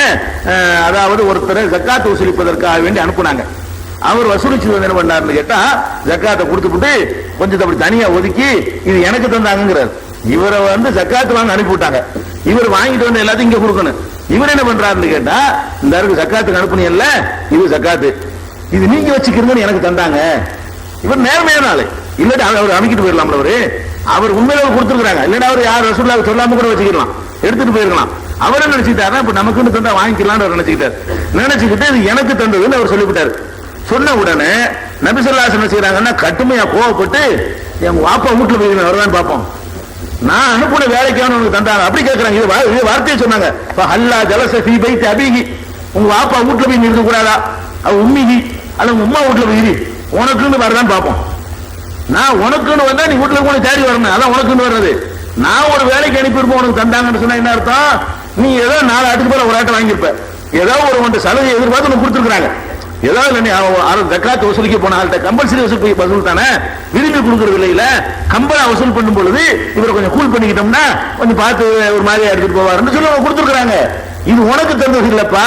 அதாவது ஒருத்தரை ஜக்காத் வசூலிப்பதற்காக வேண்டி அனுப்புனாங்க. அவர் வசூலிச்சு என்ன பண்ணாருன்னு கேட்டா ஜக்காத்தை கொடுத்துட்டு கொஞ்சம் அப்படி தனியா ஒதுக்கி இது எனக்கு தந்தாங்கிறார். இவரை வந்து ஜக்காத்து வாங்க அனுப்பி விட்டாங்க. இவர் வாங்கிட்டு வந்து எல்லாத்தையும் இங்க கொடுக்கணும். இவர் என்ன பண்றாருன்னு கேட்டா, இந்த அருக்கு ஜக்காத்துக்கு அனுப்புனீங்கல்ல, இது ஜக்காத்து, இது நீங்க வச்சுக்கிறீங்கன்னு எனக்கு தந்தாங்க. இவர் நேர்மையான ஆளு, இல்லாட்டி அவர் அமைக்கிட்டு போயிடலாம். அவர் உண்மையில கொடுத்துருக்காங்க, இல்லைன்னா அவர் யார் ரசூலுல்லாஹ் சொல்லாம கூட வச்சுக்கலாம், எடுத்துட்டு போயிருக்கலாம். அவர் என்ன நினைச்சுட்டாருன்னா இப்ப நமக்குன்னு தந்தா வாங்கிக்கலாம்னு அவர் நினைச்சுக்கிட்டு இது எனக்கு தந்ததுன்னு அவர் சொல்லிவிட்டாரு. சொன்ன உடனே நபி ஸல்லல்லாஹு அலைஹி வஸல்லம் என்ன செய்யறாங்கன்னா கடுமையா கோவப்பட்டு எங்க வாப்பா வீட்டுல போய் வருவான்னு பார்ப்போம், நான் அனுப்புன வேலைக்கான உனக்கு தந்தாங்க அப்படி கேட்கறாங்க. இது வார்த்தையை சொன்னாங்க, அல்லா ஜலச ஃபீ பைத்தி அபீஹி, உங்க வாப்பா வீட்டுல போய் இருக்க கூடாதா, அவ உம்மிஹி அல்ல உங்க உம்மா வீட்டுல போய் உனக்குன்னு வரதான் பார்ப்போம். நான் உனக்குன்னு வந்தா நீ வீட்டுல கூட தேடி வரணும், அதான் உனக்குன்னு வர்றது. நான் ஒரு வேலைக்கு அனுப்பியிருப்போம் உனக்கு தந்தாங்கன்னு சொன்னா என்ன அர்த்தம், நீ ஏதோ 4 ஆட்டுக்கு மேல ஒரு ஆட்டை வாங்கியிருப்ப, ஏதோ ஒரு சலுகை எதிர்பார்த்து உனக்கு கொடுத்துருக்காங்க. ஏதாவது ஜக்காத் வசூலிக்க போன ஆள்கிட்ட கம்பல்சரி வசூல் தானே, விரும்பி கொடுக்கறது இல்ல, கம்பளா வசூல் பண்ணும் பொழுது இவரை கொஞ்சம் கூல் பண்ணிக்கிட்டோம்னா கொஞ்சம் பார்த்து ஒரு மாதிரி எடுத்துட்டு போவாருன்னு சொல்லி கொடுத்துருக்காங்க. இது உனக்கு தந்தது இல்லப்பா,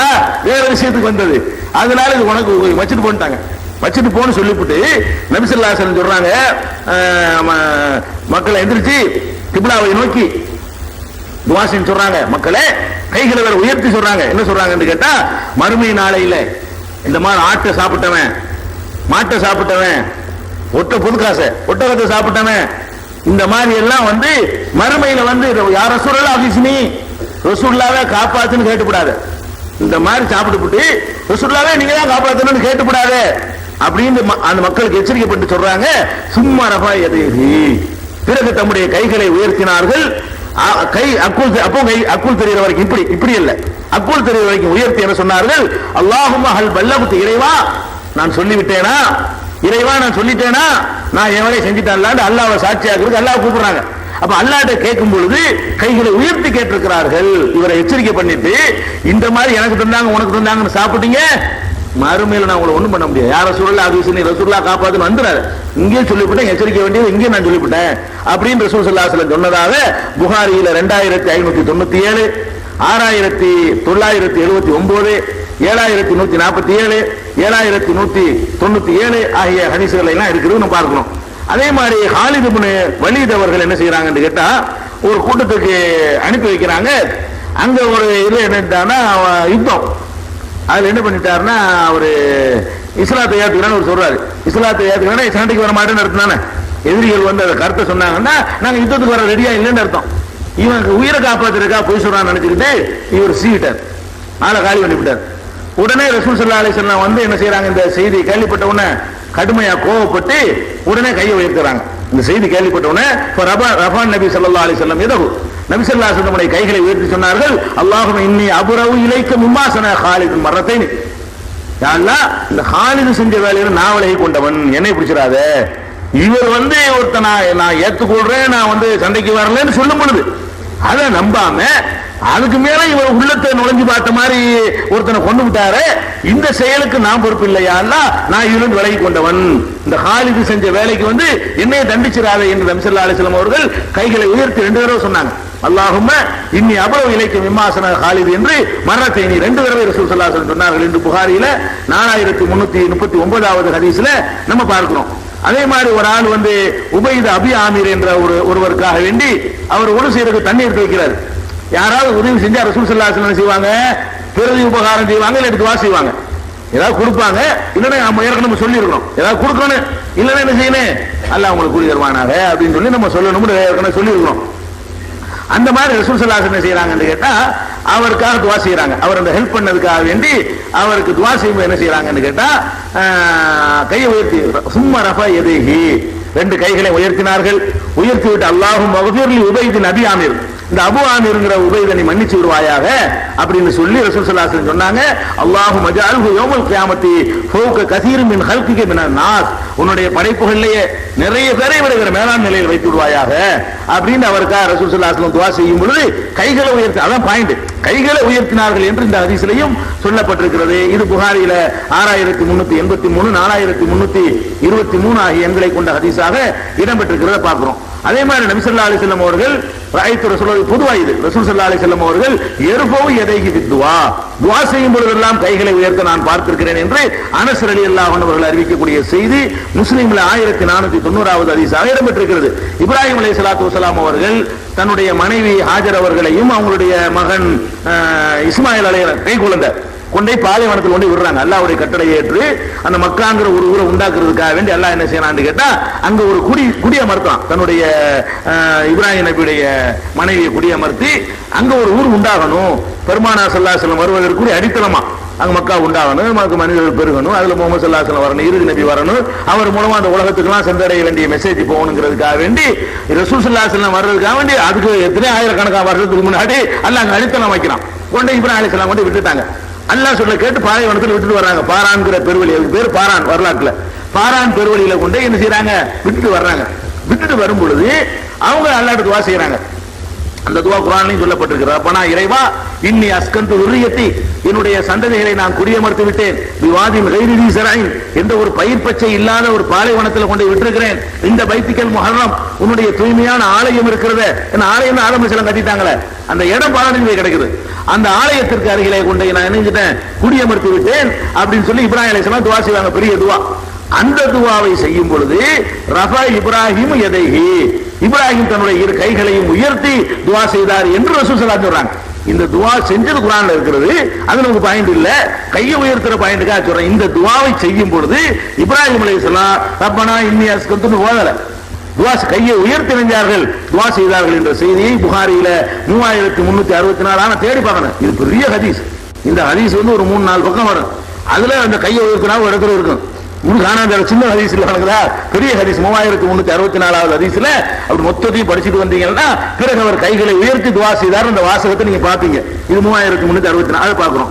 வேற விஷயத்துக்கு வந்தது, அதனால இது உனக்கு வச்சுட்டு போட்டாங்க. வச்சுட்டு போன்னு சொல்லிவிட்டு நபி ஸல்லல்லாஹு அலைஹி வஸல்லம் சொல்றாங்க, மக்களை எந்திரிச்சு கிப்லாவை நோக்கி துஆ செய்ய சொல்றாங்க. மக்களே கைகளை வேற உயர்த்தி சொல்றாங்க. என்ன சொல்றாங்கன்னு கேட்டா, மறுமை நாளையில இந்த மாதிரி ஆட்டை சாப்பிட்டவன், மாட்டை சாப்பிட்டவன், புதுக்காசை ஒட்டகத்தை சாப்பிட்டவன், இந்த மாதிரி எல்லாம் வந்து மறுமையில வந்து யார் ரசூலுல்லாஹ் அஃபிஸ்னி, ரசூலுல்லாஹ்வை காப்பாத்துன்னு கேட்டுப்படாது, இந்த மாதிரி சாப்பிட்டு ரசூலுல்லாஹ்வை நீங்க தான் காப்பாத்தணும்னு கேட்டுப்படாது அப்படின்னு அந்த மக்களுக்கு எச்சரிக்கப்பட்டு சொல்றாங்க. சும்மா ரஃபா யதைஹி, பிறகு தம்முடைய கைகளை உயர்த்தினார்கள். கை அக்குள் தெரிகிற வரைக்கும் இப்படி இல்ல, அக்குள் தெரிகிற வரைக்கும் உயர்த்தி என்ன சொன்னார்கள், அல்லாஹும்ம ஹல் பல்லகுத்து, இறைவா நான் சொல்லிவிட்டேனா, இறைவா நான் சொல்லிட்டேனா, நான் என் வேலையை செஞ்சுட்டேன் அல்லாஹ்வை சாட்சியாக அல்லாஹ் கூப்பிடுறாங்க. அப்ப அல்லாஹ்ட்ட கேட்கும் பொழுது கைகளை உயர்த்தி கேட்டிருக்கிறார்கள். இவரை எச்சரிக்கை பண்ணிட்டு இந்த மாதிரி எனக்கு தந்தாங்க உனக்கு தந்தாங்கன்னு சாப்பிட்டீங்க, மறுமையில நான் உங்களை ஒண்ணும் பண்ண முடியாது, யார ரசூலுல்லாஹ் அது ரசூலுல்லாஹ் காப்பாத்துன்னு வந்துறாரு, இங்கே சொல்லிவிட்டேன், எச்சரிக்க வேண்டியது இங்கே நான் சொல்லிவிட்டேன் அப்படின்னு ரசூல் ஸல்லல்லாஹு அலைஹி வஸல்லம் சொன்னதாக புகாரியில 2597 6979 7147 7197 ஆகிய ஹதீஸ்கள் எல்லாம் இருக்குது நம்ம பார்க்கணும். அதே மாதிரி ஹாலித் இப்னு வலீத் அவர்கள் என்ன செய்யறாங்கன்னு கேட்டா, ஒரு கூட்டத்துக்கு அனுப்பி வைக்கிறாங்க. அங்க ஒரு இது என்னன்னா யுத்தம், அதுல என்ன பண்ணிட்டாருன்னா அவரு இஸ்லாத்தை ஏத்துக்கிறான்னு சொல்றாரு. இஸ்லாத்தை ஏத்துக்கிறா சண்டைக்கு வர மாட்டேன்னு அர்த்தம். எதிரிகள் வந்து அதை கருத்தை சொன்னாங்கன்னா நாங்க யுத்தத்துக்கு வர ரெடியா இல்லைன்னு அர்த்தம். இவனுக்கு உயிரை காப்பாத்திருக்கா போய் சொல்றான்னு நினைச்சுக்கிட்டு இவர் சீவிட்டார், ஆளை காலி பண்ணிவிட்டார். உடனே ரசூல் ஸல்லல்லாஹு அலைஹி வஸல்லம் வந்து என்ன செய்யறாங்க, இந்த செய்தி கேள்விப்பட்ட உடனே கடுமையா கோவப்பட்டு உடனே கையை உயர்த்துறாங்க. இந்த செய்தி கேள்விப்பட்ட உடனே ரஃபான் நபி ஸல்லல்லாஹு அலைஹி வஸல்லம் எதோ நபி ஸல்லல்லாஹு அலைஹி வஸல்லம் கைகளை உயர்த்தி சொன்னார்கள், அல்லாஹும்ம இன்னி அபரவு இலைக்க மிம்மா ஸனா காலித் மர்ரத்தைன். யா அல்லாஹ், இந்த காலித் செஞ்ச வேலையில நான் விலகி கொண்டவன், என்னை பிடிச்சிராத. இவர் ஒருத்தனா நான் ஏத்துக்கொள்றேன், நான் சண்டைக்கு வரலன்னு சொல்லும் பொழுது அதை நம்பாம அதுக்கு மேல இவர் உள்ளத்தை நுழைஞ்சு பார்த்த மாதிரி ஒருத்தனை கொண்டு விட்டாரு. இந்த செயலுக்கு நான் பொறுப்பு இல்லையா, நான் இருந்து விலகி கொண்டவன், இந்த காலிது செஞ்ச வேலைக்கு என்னைய தண்டிச்சிராத என்று நபி ஸல்லல்லாஹு அலைஹி வஸல்லம் அவர்கள் கைகளை உயர்த்தி 2 தடவை சொன்னாங்க. அல்லாஹும்ம இன்னி அபரவு இலைக்க மிம்மா ஸனா காலித் என்று மர்ரத்தைனி 2 தடவை ரசூல் ஸல்லல்லாஹு அலைஹி வஸல்லம் சொன்னார்கள் என்று புகாரியில 4339வது ஹதீஸ்ல நம்ம பார்க்கிறோம். அதே மாதிரி ஒரு ஆள் உபைத் அபி ஆமீர் என்ற ஒருவருக்காக வேண்டி அவர் ஒரு செய்யறதுக்கு தண்ணி எடுத்து வைக்கிறார். யாராவது உதவி செஞ்சா ரசூல் ஸல்லல்லாஹு அலைஹி வஸல்லம் செய்வாங்க, பிரதி உபகாரம் செய்வாங்க, இல்லை துஆ செய்வாங்க. ஏதாவது கொடுப்பாங்க, இல்லைன்னா நம்ம ஏற்கனவே சொல்லி இருக்கணும் ஏதாவது கொடுக்கணும், இல்லைன்னா என்ன செய்யணும், அல்லாஹ் உங்களுக்கு கூலி தருவானாக அப்படின்னு சொல்லி நம்ம சொல்லணும்னு ஏற்கனவே சொல்லி இருக்கணும். அந்த மாதிரி ரசூல் ஸல்லல்லாஹு அலைஹி வஸல்லம் என்ன செய்யறாங்கன்னு கேட்டா அவருக்காக துஆ செய்யறாங்க. அவர் அந்த ஹெல்ப் பண்ணதுக்காக வேண்டி அவருக்கு துஆ செய்யும்போது என்ன செய்யறாங்கன்னு கேட்டா கையை உயர்த்தி சும்மா ரஃபா யதைஹி 2 கைகளை உயர்த்தினார்கள். உயர்த்தி விட்டு அல்லாஹும்ம மக்ஃபிர் லி உபைத் நபி ஆமீர், இந்த அபு ஆமீர்ங்கிற உபைதனை மன்னிச்சு விடுவாயாக அப்படின்னு சொல்லி ரசூல் ஸல்லல்லாஹு அலைஹி வஸல்லம் சொன்னாங்க. அல்லாஹும்ம ஜஅல்ஹு யௌமல் கியாமத்தி ஃபௌக கஸீரின் மின் ஹல்கிக மினன் நாஸ், உன்னுடைய படைப்புகளிலேயே நிறைய பேரை விடுகிற மேலாண் நிலையில் வைத்து விடுவாயாக அப்படின்னு அவருக்காக ரசூல் ஸல்லல்லாஹு அலைஹி வஸல்லம் துஆ செய்யும் பொழுது கைகளை உயர்த்தி, அதான் பாயிண்ட், கைகளை உயர்த்தினார்கள் என்று இந்த ஹதீஸ்லயும் சொல்லப்பட்டிருக்கிறது. இது புகாரியில 6383 4323 ஆகிய எண்களை கொண்ட ஹதீஸாக இடம்பெற்றிருக்கிறத பார்க்கிறோம். அதே மாதிரி நபி ஸல்லல்லாஹு அலைஹி வஸல்லம் அவர்கள் ராயித்து ரசூலுல்லாஹி பொதுவா இது ரசூல் ஸல்லல்லாஹு அலைஹி வஸல்லம் அவர்கள் யர்ஃபவு யதைஹி பித்துஆ, துஆ செய்யும் பொழுதெல்லாம் கைகளை உயர்த்த நான் பார்த்திருக்கிறேன் என்று அனஸ் ரலியல்லாஹு அன்ஹு அவர்கள் அறிவிக்கக்கூடிய செய்தி முஸ்லிம்ல 1490வது ஹதீஸாக இடம்பெற்றிருக்கிறது. இப்ராஹிம் அலைஹிஸ்ஸலாத்து வஸலாம் அவர்கள் தன்னுடைய மனைவி ஹாஜர் அவர்களையும் அவங்களுடைய மகன் இஸ்மாயில் அலைஹிஸ்ஸலாம் கை குழந்தை கொண்டே பாலைவனத்தில் கொண்டு விடுறாங்க. அல்லாஹ்வுடைய கட்டளை ஏற்று அந்த மக்காங்கிற ஒரு ஊரை உண்டாக்குறதுக்காக வேண்டி அல்லாஹ் என்ன செய்யறான்னு கேட்டா அங்க ஒரு குடியமர்த்தான். தன்னுடைய இப்ராஹிம் நபியுடைய மனைவியை குடியமர்த்தி அங்க ஒரு ஊர் உண்டாகணும், பெருமானார் ஸல்லல்லாஹு அலைஹி வஸல்லம் வருவதற்கு அடித்தளமா அங்க மக்கா உண்டாகணும், மனிதர்கள் பெருகணும், அதுல முஹம்மது ஸல்லல்லாஹு அலைஹி வஸல்லம் வரணும், இறுதி நபி வரணும், அவர் மூலமா அந்த உலகத்துக்கெல்லாம் சென்றடைய வேண்டிய மெசேஜ் போகணுங்கிறதுக்காக வேண்டி ரசூல் ஸல்லல்லாஹு அலைஹி வஸல்லம் வர்றதுக்காக வேண்டி அதுக்கு எத்தனை ஆயிரக்கணக்கான வருஷத்துக்கு முன்னாடி அல்லாஹ் அங்க அடித்தளம் வைக்கிறான். கொண்டு இப்ராஹிம் அலைஹிஸ்ஸலாம் கொண்டு விட்டுட்டாங்க. அல்லாஹ் சொல்ல கேட்டு பாலைவனத்தில் விட்டுட்டு வர்றாங்க. பாரான்கிற பெருவழி, அதுக்கு பேர் பாரான், வரலாற்றுல பாரான் பெருவழியில கொண்டு என்ன செய்யறாங்க, விட்டுட்டு வர்றாங்க. விட்டுட்டு வரும் பொழுது அவங்க அல்லாஹ்ட்ட துஆ செய்யறாங்க. அந்த துஆ குர்ஆன்லயும் சொல்லப்பட்டிருக்கிறது. அப்பனா இறைவா இன்னி அஸ்கந்து உர்ரியத்தி, என்னுடைய சந்ததிகளை நான் குடியமர்த்தி விட்டேன், விவாதின் கைரி தி ஸரஐன், எந்த ஒரு பயிர் பச்சை இல்லாத ஒரு பாலைவனத்தில் கொண்டு விட்டிருக்கிறேன். இந்த பைத்திக்கல் முஹர்ரம், உன்னுடைய தூய்மையான ஆலயம் இருக்கிறது, என்ன ஆலயம் ஆரம்ப சிலம் கட்டிட்டாங்களே அந்த இடம் பாலனில் கிடைக்குது, அந்த ஆலயத்திற்கு அருகிலே கொண்டு நான் நினைச்சிட்டேன் குடியமர்த்தி விட்டேன் அப்படின்னு சொல்லி இப்ராஹிம் அலைஹிஸ்ஸலாம் துஆ செய்வாங்க, பெரிய துஆ. அந்த துஆவை செய்யும் பொழுது ரஃபா இப்ராஹிம் யதைஹி, இப்ராஹிம் தன்னுடைய 2 கைகளையும் உயர்த்தி துஆ செய்தார் என்று ரசூல் ஸல்லல்லாஹு அலைஹி வஸல்லம் சொல்றாங்க. இந்த துஆ செஞ்சது குர்ஆன்ல இருக்கிறது, அது நமக்கு பாயிண்ட் இல்ல, கையை உயர்த்துற பாயிண்ட்காக சொல்றேன். இந்த துஆவை செய்யும் பொழுது இப்ராஹிம் அலைஹிஸ்ஸலாம் ரப்பனா இன்னி அஸ்கந்து ஓதல, துஆ கையை உயர்த்தி நின்றார்கள், துஆ செய்தார்கள் என்ற செய்தியை புகாரியில 3364 தேடி பார்க்கணும். இது பெரிய ஹதீஸ். இந்த ஹதீஸ் ஒரு 3-4 பக்கம் வரும். அதுல அந்த கையை உயர்த்தினா ஒரு இடத்துல இருக்கும். சின்ன ஹதீஸ் இல்ல, பெரிய ஹதீஸ் 3364வது ஹதீஸ்ல அப்படி மொத்தத்தையும் படிச்சுட்டு வந்தீங்கன்னா பிறகு அவர் கைகளை உயர்த்தி துஆ செய்தார் அந்த வாசகத்தை நீங்க பாப்பீங்க. இது 3364 பாக்குறோம்.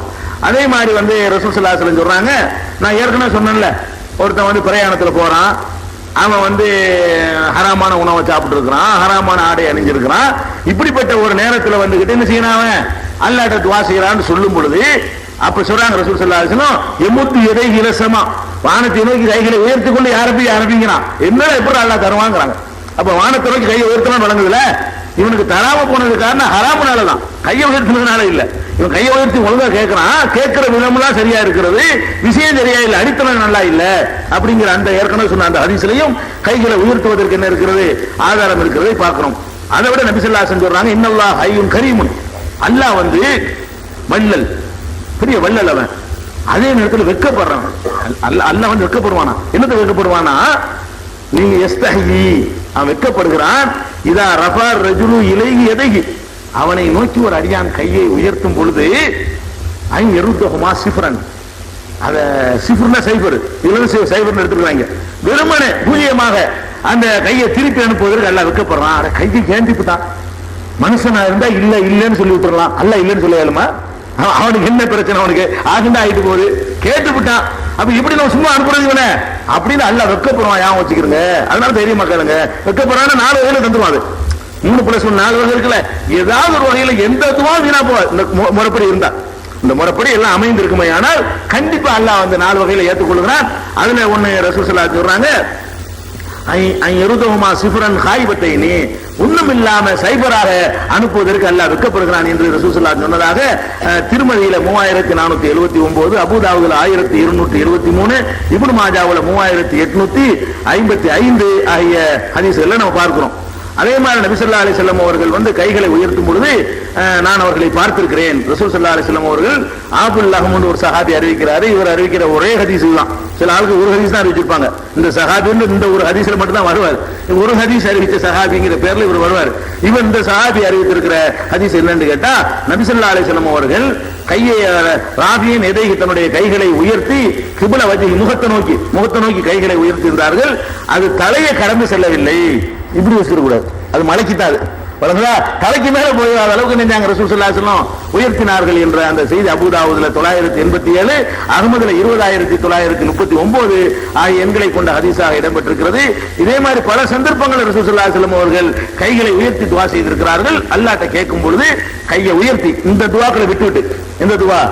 அதே மாதிரி ரசூல் ஸல்லல்லாஹு அலைஹி வஸல்லம் சொல்றாங்க, நான் ஏற்கனவே சொன்னேன்ல, ஒருத்தன் பிரயாணத்துல போறான், அவன் ஹராமான உணவை சாப்பிட்டு இருக்கிறான், ஹராமான ஆடை அணிஞ்சிருக்கிறான். இப்படிப்பட்ட ஒரு நேரத்தில் வந்துகிட்டு என்ன செய்யணும், அவன் அல்லாஹ்ட்ட துஆ செய்யறான்னு சொல்லும் பொழுது அப்ப சொல்றாங்க ரசூல் ஸல்லல்லாஹு அலைஹி வஸல்லம் யமுத்து யதைஹி இலா ஸமா, வானத்தை நோக்கி கைகளை உயர்த்தி கொண்டு ஆரம்பிக்கிறான். என்ன எப்படி அல்லாஹ் தருவாங்கறாங்க. அப்ப வானத்தை நோக்கி கையை உயர்த்தனா வழங்குதுல, இவனுக்கு தராம போனது காரணம் ஹராமுனால தான், கையை உயர்த்தினதுனால இல்ல. இவன் கையை உயர்த்தி ஒழுங்கா கேட்கிறான், கேட்கிற விதமெல்லாம் சரியா இருக்கிறது, விஷயம் சரியா இல்ல, அடித்தளம் நல்லா இல்ல அப்படிங்கிற அந்த ஏற்கனவே சொன்ன அந்த ஹதீஸ்லயும் கைகளை உயர்த்துவதற்கு என்ன இருக்கிறது, ஆதாரம் இருக்கிறதை பார்க்கிறோம். அதை விட நபி ஸல்லல்லாஹு அலைஹி வஸல்லம் சொல்றாங்க, இன்னல்லாஹ் ஹய்யுன் கரீமுன், அல்லாஹ் வள்ளல், பெரிய வள்ளல். அவன் அதே நேரத்தில் வெட்கப்படுறான். அல்லாஹ் வெட்கப்படுவானா, என்னத்தை வெட்கப்படுவானா, நீங்க எஸ்தஹி, அவன் வெட்கப்படுகிறான். இதா ரஃபா ரஜுலு இலைஹி யதைஹி, அவனை நோக்கி ஒரு அடியான் கையை உயர்த்தும் பொழுது ஐன் யருதுஹுமா சிஃப்ரன், அத சிஃபர்னா சைபர், இதுல சைபர்னு எடுத்துக்கிறாங்க. வெறுமனே பூஜ்ஜியமாக அந்த கையை திருப்பி அனுப்புவதற்கு அல்லாஹ் வெட்கப்படுறான். கையை கேந்திப்புட்டான். மனுஷனா இருந்தா இல்ல இல்லன்னு சொல்லி விட்டுறலாம், அல்ல இல்லன்னு சொல்லுமா? அவனுக்கு என்ன பிரச்சனை? அவனுக்கு ஆகுண்டா ஆயிட்டு போகுது, கேட்டு விட்டான். அப்ப இப்படி நம்ம சும்மா அனுப்புறது அப்படின்னு அல்ல வெக்கப்படுவான். ஏன் வச்சுக்கிறோங்க? அதனால தைரியமா கேளுங்க. வெக்கப்படுறான்னு 4 வகையில தந்துருவான். அது 3+1 4 வகை இருக்குல்ல, ஏதாவது ஒரு வகையில எந்த துவாவும் வீணா போவா. இந்த முறைப்படி இருந்தா, இந்த முறைப்படி எல்லாம் அமைந்து இருக்குமே, ஆனால் கண்டிப்பா அல்லாஹ் வந்து 4 வகையில ஏற்றுக்கொள்கிறான். அதுல ஒண்ணு ரசூல் ஸல்லல்லாஹு அலைஹி வஸல்லம் சொல்றாங்க, ஒண்ணும் இல்லாம சைபராக அனுப்புவதற்கு அல்லாஹ் வெட்கப்படுகிறான் என்று ரசூல் ஸல்லல்லாஹு அலைஹி வஸல்லம் சொன்னதாக திருமதியில 3479, அபூதாவுதுல 1273, இப்னு மாஜாவுல 3855 ஆகிய ஹதீஸ்களை நம்ம பார்க்கிறோம். அதே மாதிரி நபி ஸல்லல்லாஹு அலைஹி வஸல்லம் அவர்கள் வந்து கைகளை உயர்த்தும் பொழுது நான் அவர்களை பார்த்திருக்கிறேன். ரசூல் ஸல்லல்லாஹு அலைஹி வஸல்லம் அவர்கள் ஆபுல் அஹ்மத் ஒரு சஹாபி அறிவிக்கிறாரு. இவர் அறிவிக்கிற ஒரே ஹதீஸ் தான். சில ஆளுக்கு ஒரு ஹதீஸ் தான் அறிவிச்சிருப்பாங்க. இந்த சஹாபி இந்த ஒரு ஹதீஸ்ல மட்டும் தான் வருவார். ஒரு ஹதீஸ் அறிவிச்ச சஹாபிங்கிற பேர்ல இவர் வருவார். இவர் இந்த சஹாபி அறிவித்திருக்கிற ஹதீஸ் என்னன்னு கேட்டா, நபி ஸல்லல்லாஹு அலைஹி வஸல்லம் அவர்கள் கையை ராபியின் எதைக்கு தன்னுடைய கைகளை உயர்த்தி கிப்ல வஜ்ஹி முகத்தை நோக்கி கைகளை உயர்த்தியிருந்தார்கள். அது தலையை கடந்து செல்லவில்லை. இப்படி வச்சிருக்க கூடாது, அது மலைக்குத்தாது. தலைக்கு மேல போயிடாத அளவுக்கு நினைச்சாங்க ரசூல் ஸல்லல்லாஹு அலைஹி வஸல்லம் உயர்த்தினார்கள் என்ற அந்த செய்தி அபூதாவுதுல 987, அஹ்மதுல 20939 ஆகிய எண்களை கொண்ட ஹதீஸாக இடம்பெற்றிருக்கிறது. இதே மாதிரி பல சந்தர்ப்பங்கள் ரசூல் ஸல்லல்லாஹு அலைஹி வஸல்லம் அவர்கள் கைகளை உயர்த்தி துவா செய்திருக்கிறார்கள். அல்லாஹ்ட்ட கேட்கும் பொழுது கையை உயர்த்தி, இந்த துவாக்களை விட்டுவிட்டு, இந்த துவா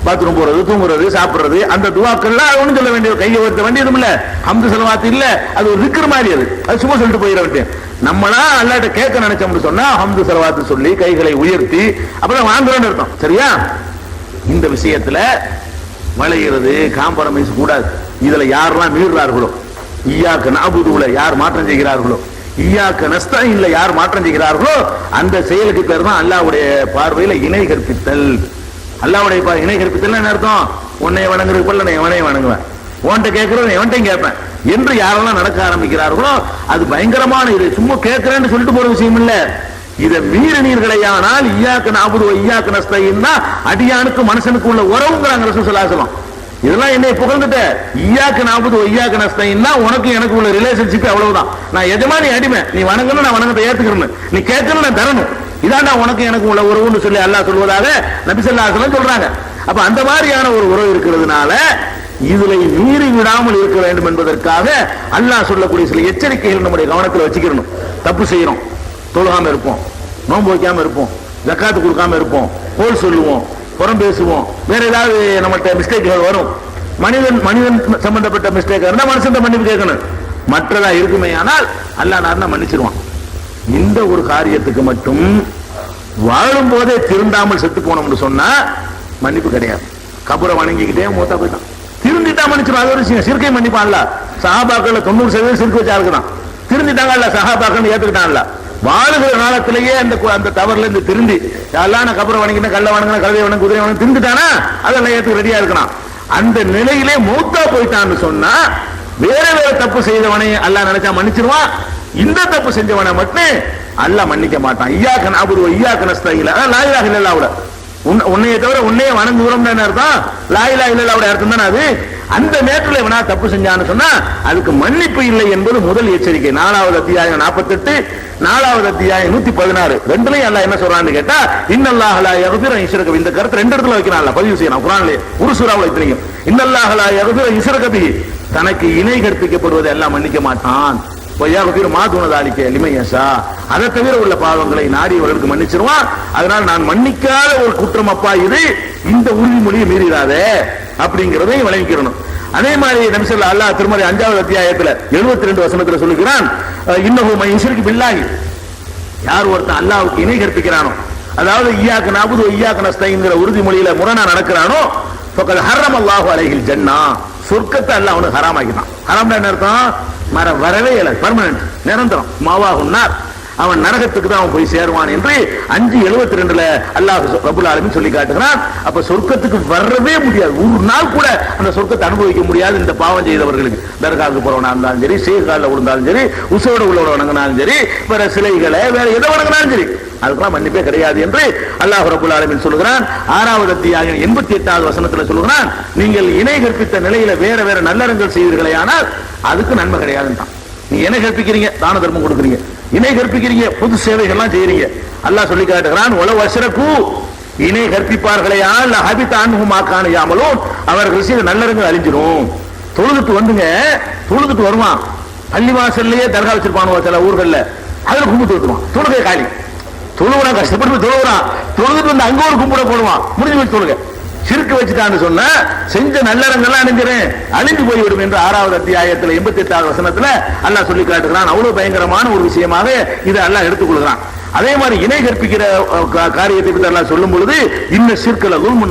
பாத்ரூம் போறது, தூங்குறது, சாப்பிடுறது, அந்த துவாக்கள்லாம் ஒன்றும் சொல்ல வேண்டிய, கையை உயர்த்த வேண்டியதும் இல்ல, ஹம்து ஸலவாத் இல்ல, அது ஒரு திக்ர் மாதிரி. அது சும்மா சொல்லிட்டு போயிட வேண்டிய. நம்மளா அல்லாஹ்ட்ட கேட்க நினைச்சோம்னு சொன்னா ஹம்து ஸலவாத் சொல்லி கைகளை உயர்த்தி அப்பதான் வாங்குறோம்னு அர்த்தம். சரியா? இந்த விஷயத்துல வளையிறது, காம்ப்ரமைஸ் கூடாது. இதுல யாரெல்லாம் மீறுறார்களோ, இய்யாக நஅபுதுல யார் மாற்றம் செய்கிறார்களோ, இய்யாக நஸ்தஈன்ல யார் மாற்றம் செய்கிறார்களோ, அந்த செயலுக்கு பேர் தான் அல்லாஹ்வுடைய பார்வையில இணை கற்பித்தல். அல்லாஹ்வுடைய இணை கற்பித்தல் என்ன அர்த்தம்? உன்னை வணங்குறது போல நான் எவனையும் வணங்குவேன், உன்கிட்ட கேட்கறது எவன்ட்டையும் கேட்பேன் என்று யாரெல்லாம் நடக்க ஆரம்பிக்கிறார்களோ அது பயங்கரமான. இது சும்மா கேட்கிறேன்னு சொல்லிட்டு போற விஷயம் இல்ல. இதை மீறினீர்களையானால் இய்யாக நஅபுது வ இய்யாக நஸ்தஈன் அடியானுக்கு மனுஷனுக்கு உள்ள உறவுங்கிறாங்க ரசூல் ஸல்லல்லாஹு அலைஹி வஸல்லம். இதெல்லாம் என்னை புகழ்ந்துட்ட. இய்யாக நஅபுது வ இய்யாக நஸ்தஈன் உனக்கு எனக்கு உள்ள ரிலேஷன்ஷிப் அவ்வளவுதான். நான் எஜமானி அடிமை, நீ வணங்கணும், நான் வணங்கத்தை ஏத்துக்கிறேன், நீ கேட்கணும், நான் தரணும். இதாண்டா உனக்கு எனக்கு உள்ள உறவுன்னு சொல்லி அல்லாஹ் சொல்வதாக நபி ஸல்லல்லாஹு அலைஹி வஸல்லம் சொல்றாங்க. அப்ப அந்த மாதிரியான ஒரு உறவு இருக்கிறதுனால இதுல மீறி விடாமல் இருக்க வேண்டும் என்பதற்காக அல்லாஹ் சொல்லக்கூடிய சில எச்சரிக்கைகள் நம்முடைய கவனத்தில் வச்சுக்கணும். தப்பு செய்யறோம், தொழுகாம இருப்போம், நோன்பு வைக்காம இருப்போம், ஜக்காத்து கொடுக்காம இருப்போம், போல் சொல்லுவோம், புறம் பேசுவோம், வேற ஏதாவது நம்மகிட்ட மிஸ்டேக்குகள் வரும். மனிதன் சம்பந்தப்பட்ட மிஸ்டேக் இருந்தா மனுஷன் மன்னிப்பு கேட்கணும். மற்றதா இருக்குமே ஆனால் அல்லாஹ் நார்னா மன்னிச்சிருவான். இந்த ஒரு காரியத்துக்கு மட்டும் வாழும் போதே திருந்தாமல் செத்து போனோம்னு சொன்னா மன்னிப்பு கிடையாது. கபரை வணங்கிக்கிட்டே மூத்தா போயிட்டான், திருந்திட்டா மன்னிச்சிடும். அது ஒரு சிறுக்கை மன்னிப்பான்ல. சஹாபாக்கள் 90% சிறுக்கு வச்சா இருக்குதான். திருந்திட்டாங்கல்ல சஹாபாக்கள், ஏத்துக்கிட்டான்ல. வாழுகிற காலத்திலேயே அந்த தவறுல இருந்து திருந்தி எல்லாம் நான் கபரை வணங்கின, கல்ல வணங்கின, கழுதை வணங்க, குதிரை வணங்க திருந்துட்டானா அதெல்லாம் ஏத்துக்கு ரெடியா இருக்கணும். அந்த நிலையிலே மூத்தா போயிட்டான்னு சொன்னா வேற தப்பு செய்தவனை அல்லாஹ் நினைச்சா மன்னிச்சிருவான். இந்த தப்பு செஞ்சவனை மட்டும் அல்லாஹ் மன்னிக்க மாட்டான். இய்யாக நஅபுது வ இய்யாக நஸ்தஈன், லா இலாஹ இல்லல்லாஹ்வுல உன்னைய தவிர உன்னையே வணங்குகிறோம் அர்த்தம். லா இலாஹ இல்லல்லாஹ்வுடைய அர்த்தம் தானே அது. அந்த நேரத்தில் இவனா தப்பு செஞ்சான்னு சொன்னா அதுக்கு மன்னிப்பு இல்லை என்பது முதல் எச்சரிக்கை. 4வது அத்தியாயம் 48, 4வது அத்தியாயம் 116 ரெண்டுலயும் அல்லாஹ் என்ன சொல்றான்னு கேட்டா, இன்னல்லாஹ லா யக்ஃபிரு அன் யுஷ்ரக. இந்த கருத்து 2 இடத்துல வைக்கிறான் அல்லாஹ், பதிவு செய்யறான் குர்ஆன்ல. ஒரு சூராவுல இத்தனையும் இன்னல்லாஹ லா யக்ஃபிரு அன் யுஷ்ரக பிஹி, தனக்கு இணை கற்பிக்கப்படுவதை எல்லாம் மன்னிக்க மாட்டான். அதை தவிர உள்ள பாவங்களை நாடியவர்களுக்கு மன்னிச்சிருவான். அதனால் நான் மன்னிக்காத ஒரு குற்றம் அப்பா இது, இந்த உறுதிமொழியை மீறிடாதே அப்படிங்கிறதையும் விளங்கிக்கிறணும். அதே மாதிரி நபி ஸல்லல்லாஹு அல்லாஹ் திருமறை 5வது அத்தியாயத்துல 72 வசனத்துல சொல்லுகிறான், இன்னஹு மன் யுஷ்ரிக் பில்லாஹி, யார் ஒருத்தன் அல்லாஹ்வுக்கு இணை கற்பிக்கிறானோ, அதாவது இய்யாக நஅபுது வ இய்யாக நஸ்தஈன்ங்கிற உறுதிமொழியில முரணா நடக்கிறானோ, ஃபக்கத் ஹர்ரமல்லாஹு அலைஹில் ஜன்னா, சொர்க்கத்தை அல்லாஹ் அவனுக்கு ஹராமாக்கிட்டான். ஹராம்னா என்ன அர்த்தம்? வரவே இல்லை, பர்மனன்ட், நிரந்தரம். மாவாகுன்னார், அவன் நரகத்துக்கு தான் அவன் போய் சேருவான் என்று 5:72 அல்லாஹ் ரப்பல் ஆலமீன் சொல்லி காட்டுகிறான். அப்ப சொர்க்கத்துக்கு வரவே முடியாது, ஒரு நாள் கூட அந்த சொர்க்கத்தை அனுபவிக்க முடியாது இந்த பாவம் செய்தவர்களுக்கு. தர்காவுக்கு போறவனா இருந்தாலும் சரி, சீர்காலில் விழுந்தாலும் சரி, உசோட உள்ள வணங்கினாலும் சரி, வேற சிலைகளை வேற எதை வணங்கினாலும் சரி, அதுக்கெல்லாம் மன்னிப்பே கிடையாது என்று அல்லாஹ் ரப்பல் ஆலமீன் சொல்கிறான். 6வது அத்தியாயம் 88வது வசனத்துல சொல்கிறான், நீங்கள் இணை கற்பித்த நிலையில வேற வேற நல்லறங்கள் செய்வீர்களே ஆனால் அதுக்கு நன்மை கிடையாதுன்றான். நீ இணை கற்பிக்கிறீங்க, தான தர்மம் கொடுக்குறீங்க, இணை கற்பிக்கிறீங்க, பொது சேவைகள்லாம் செய்யறீங்க. அல்லாஹ் சொல்லி காட்டுகிறான், உலக வசரக்கு, இணை கற்பிப்பார்களையால் ஹபித அன்ஹும் மா கான யாமலூன், அவர்கள் செய்த நல்லறங்கள் அழிஞ்சிரும். தொழுதுட்டு வந்துங்க, தொழுதுட்டு வருவான், பள்ளிவாசல்லையே தர்கா வச்சிருப்பானுவா சில ஊர்கள்ல, அதுல கும்பிட்டு விட்டுருவான், தொழுகை காலி. தொழுகிறான், கஷ்டப்பட்டு தொழுகிறான், தொழுதுட்டு வந்து அங்க ஒரு கும்பிட போடுவான், முடிஞ்சு போய் தொழுக. சிறுக்கு வச்சுட்டான்னு சொன்ன செஞ்ச நல்லறங்கள்லாம் அழிஞ்சு போய்விடும் என்று 6வது அத்தியாயத்தில் 88வது வசனத்துல அல்லாஹ் சொல்லி காட்டுகிறான். அவ்வளவு பயங்கரமான ஒரு விஷயமாக இதை அல்லாஹ் எடுத்துக்கொள்கிறான். அதே மாதிரி இணை கற்பிக்கிற காரியத்தை பற்றி அல்லாஹ் சொல்லும் பொழுது இன்ன சிற்கல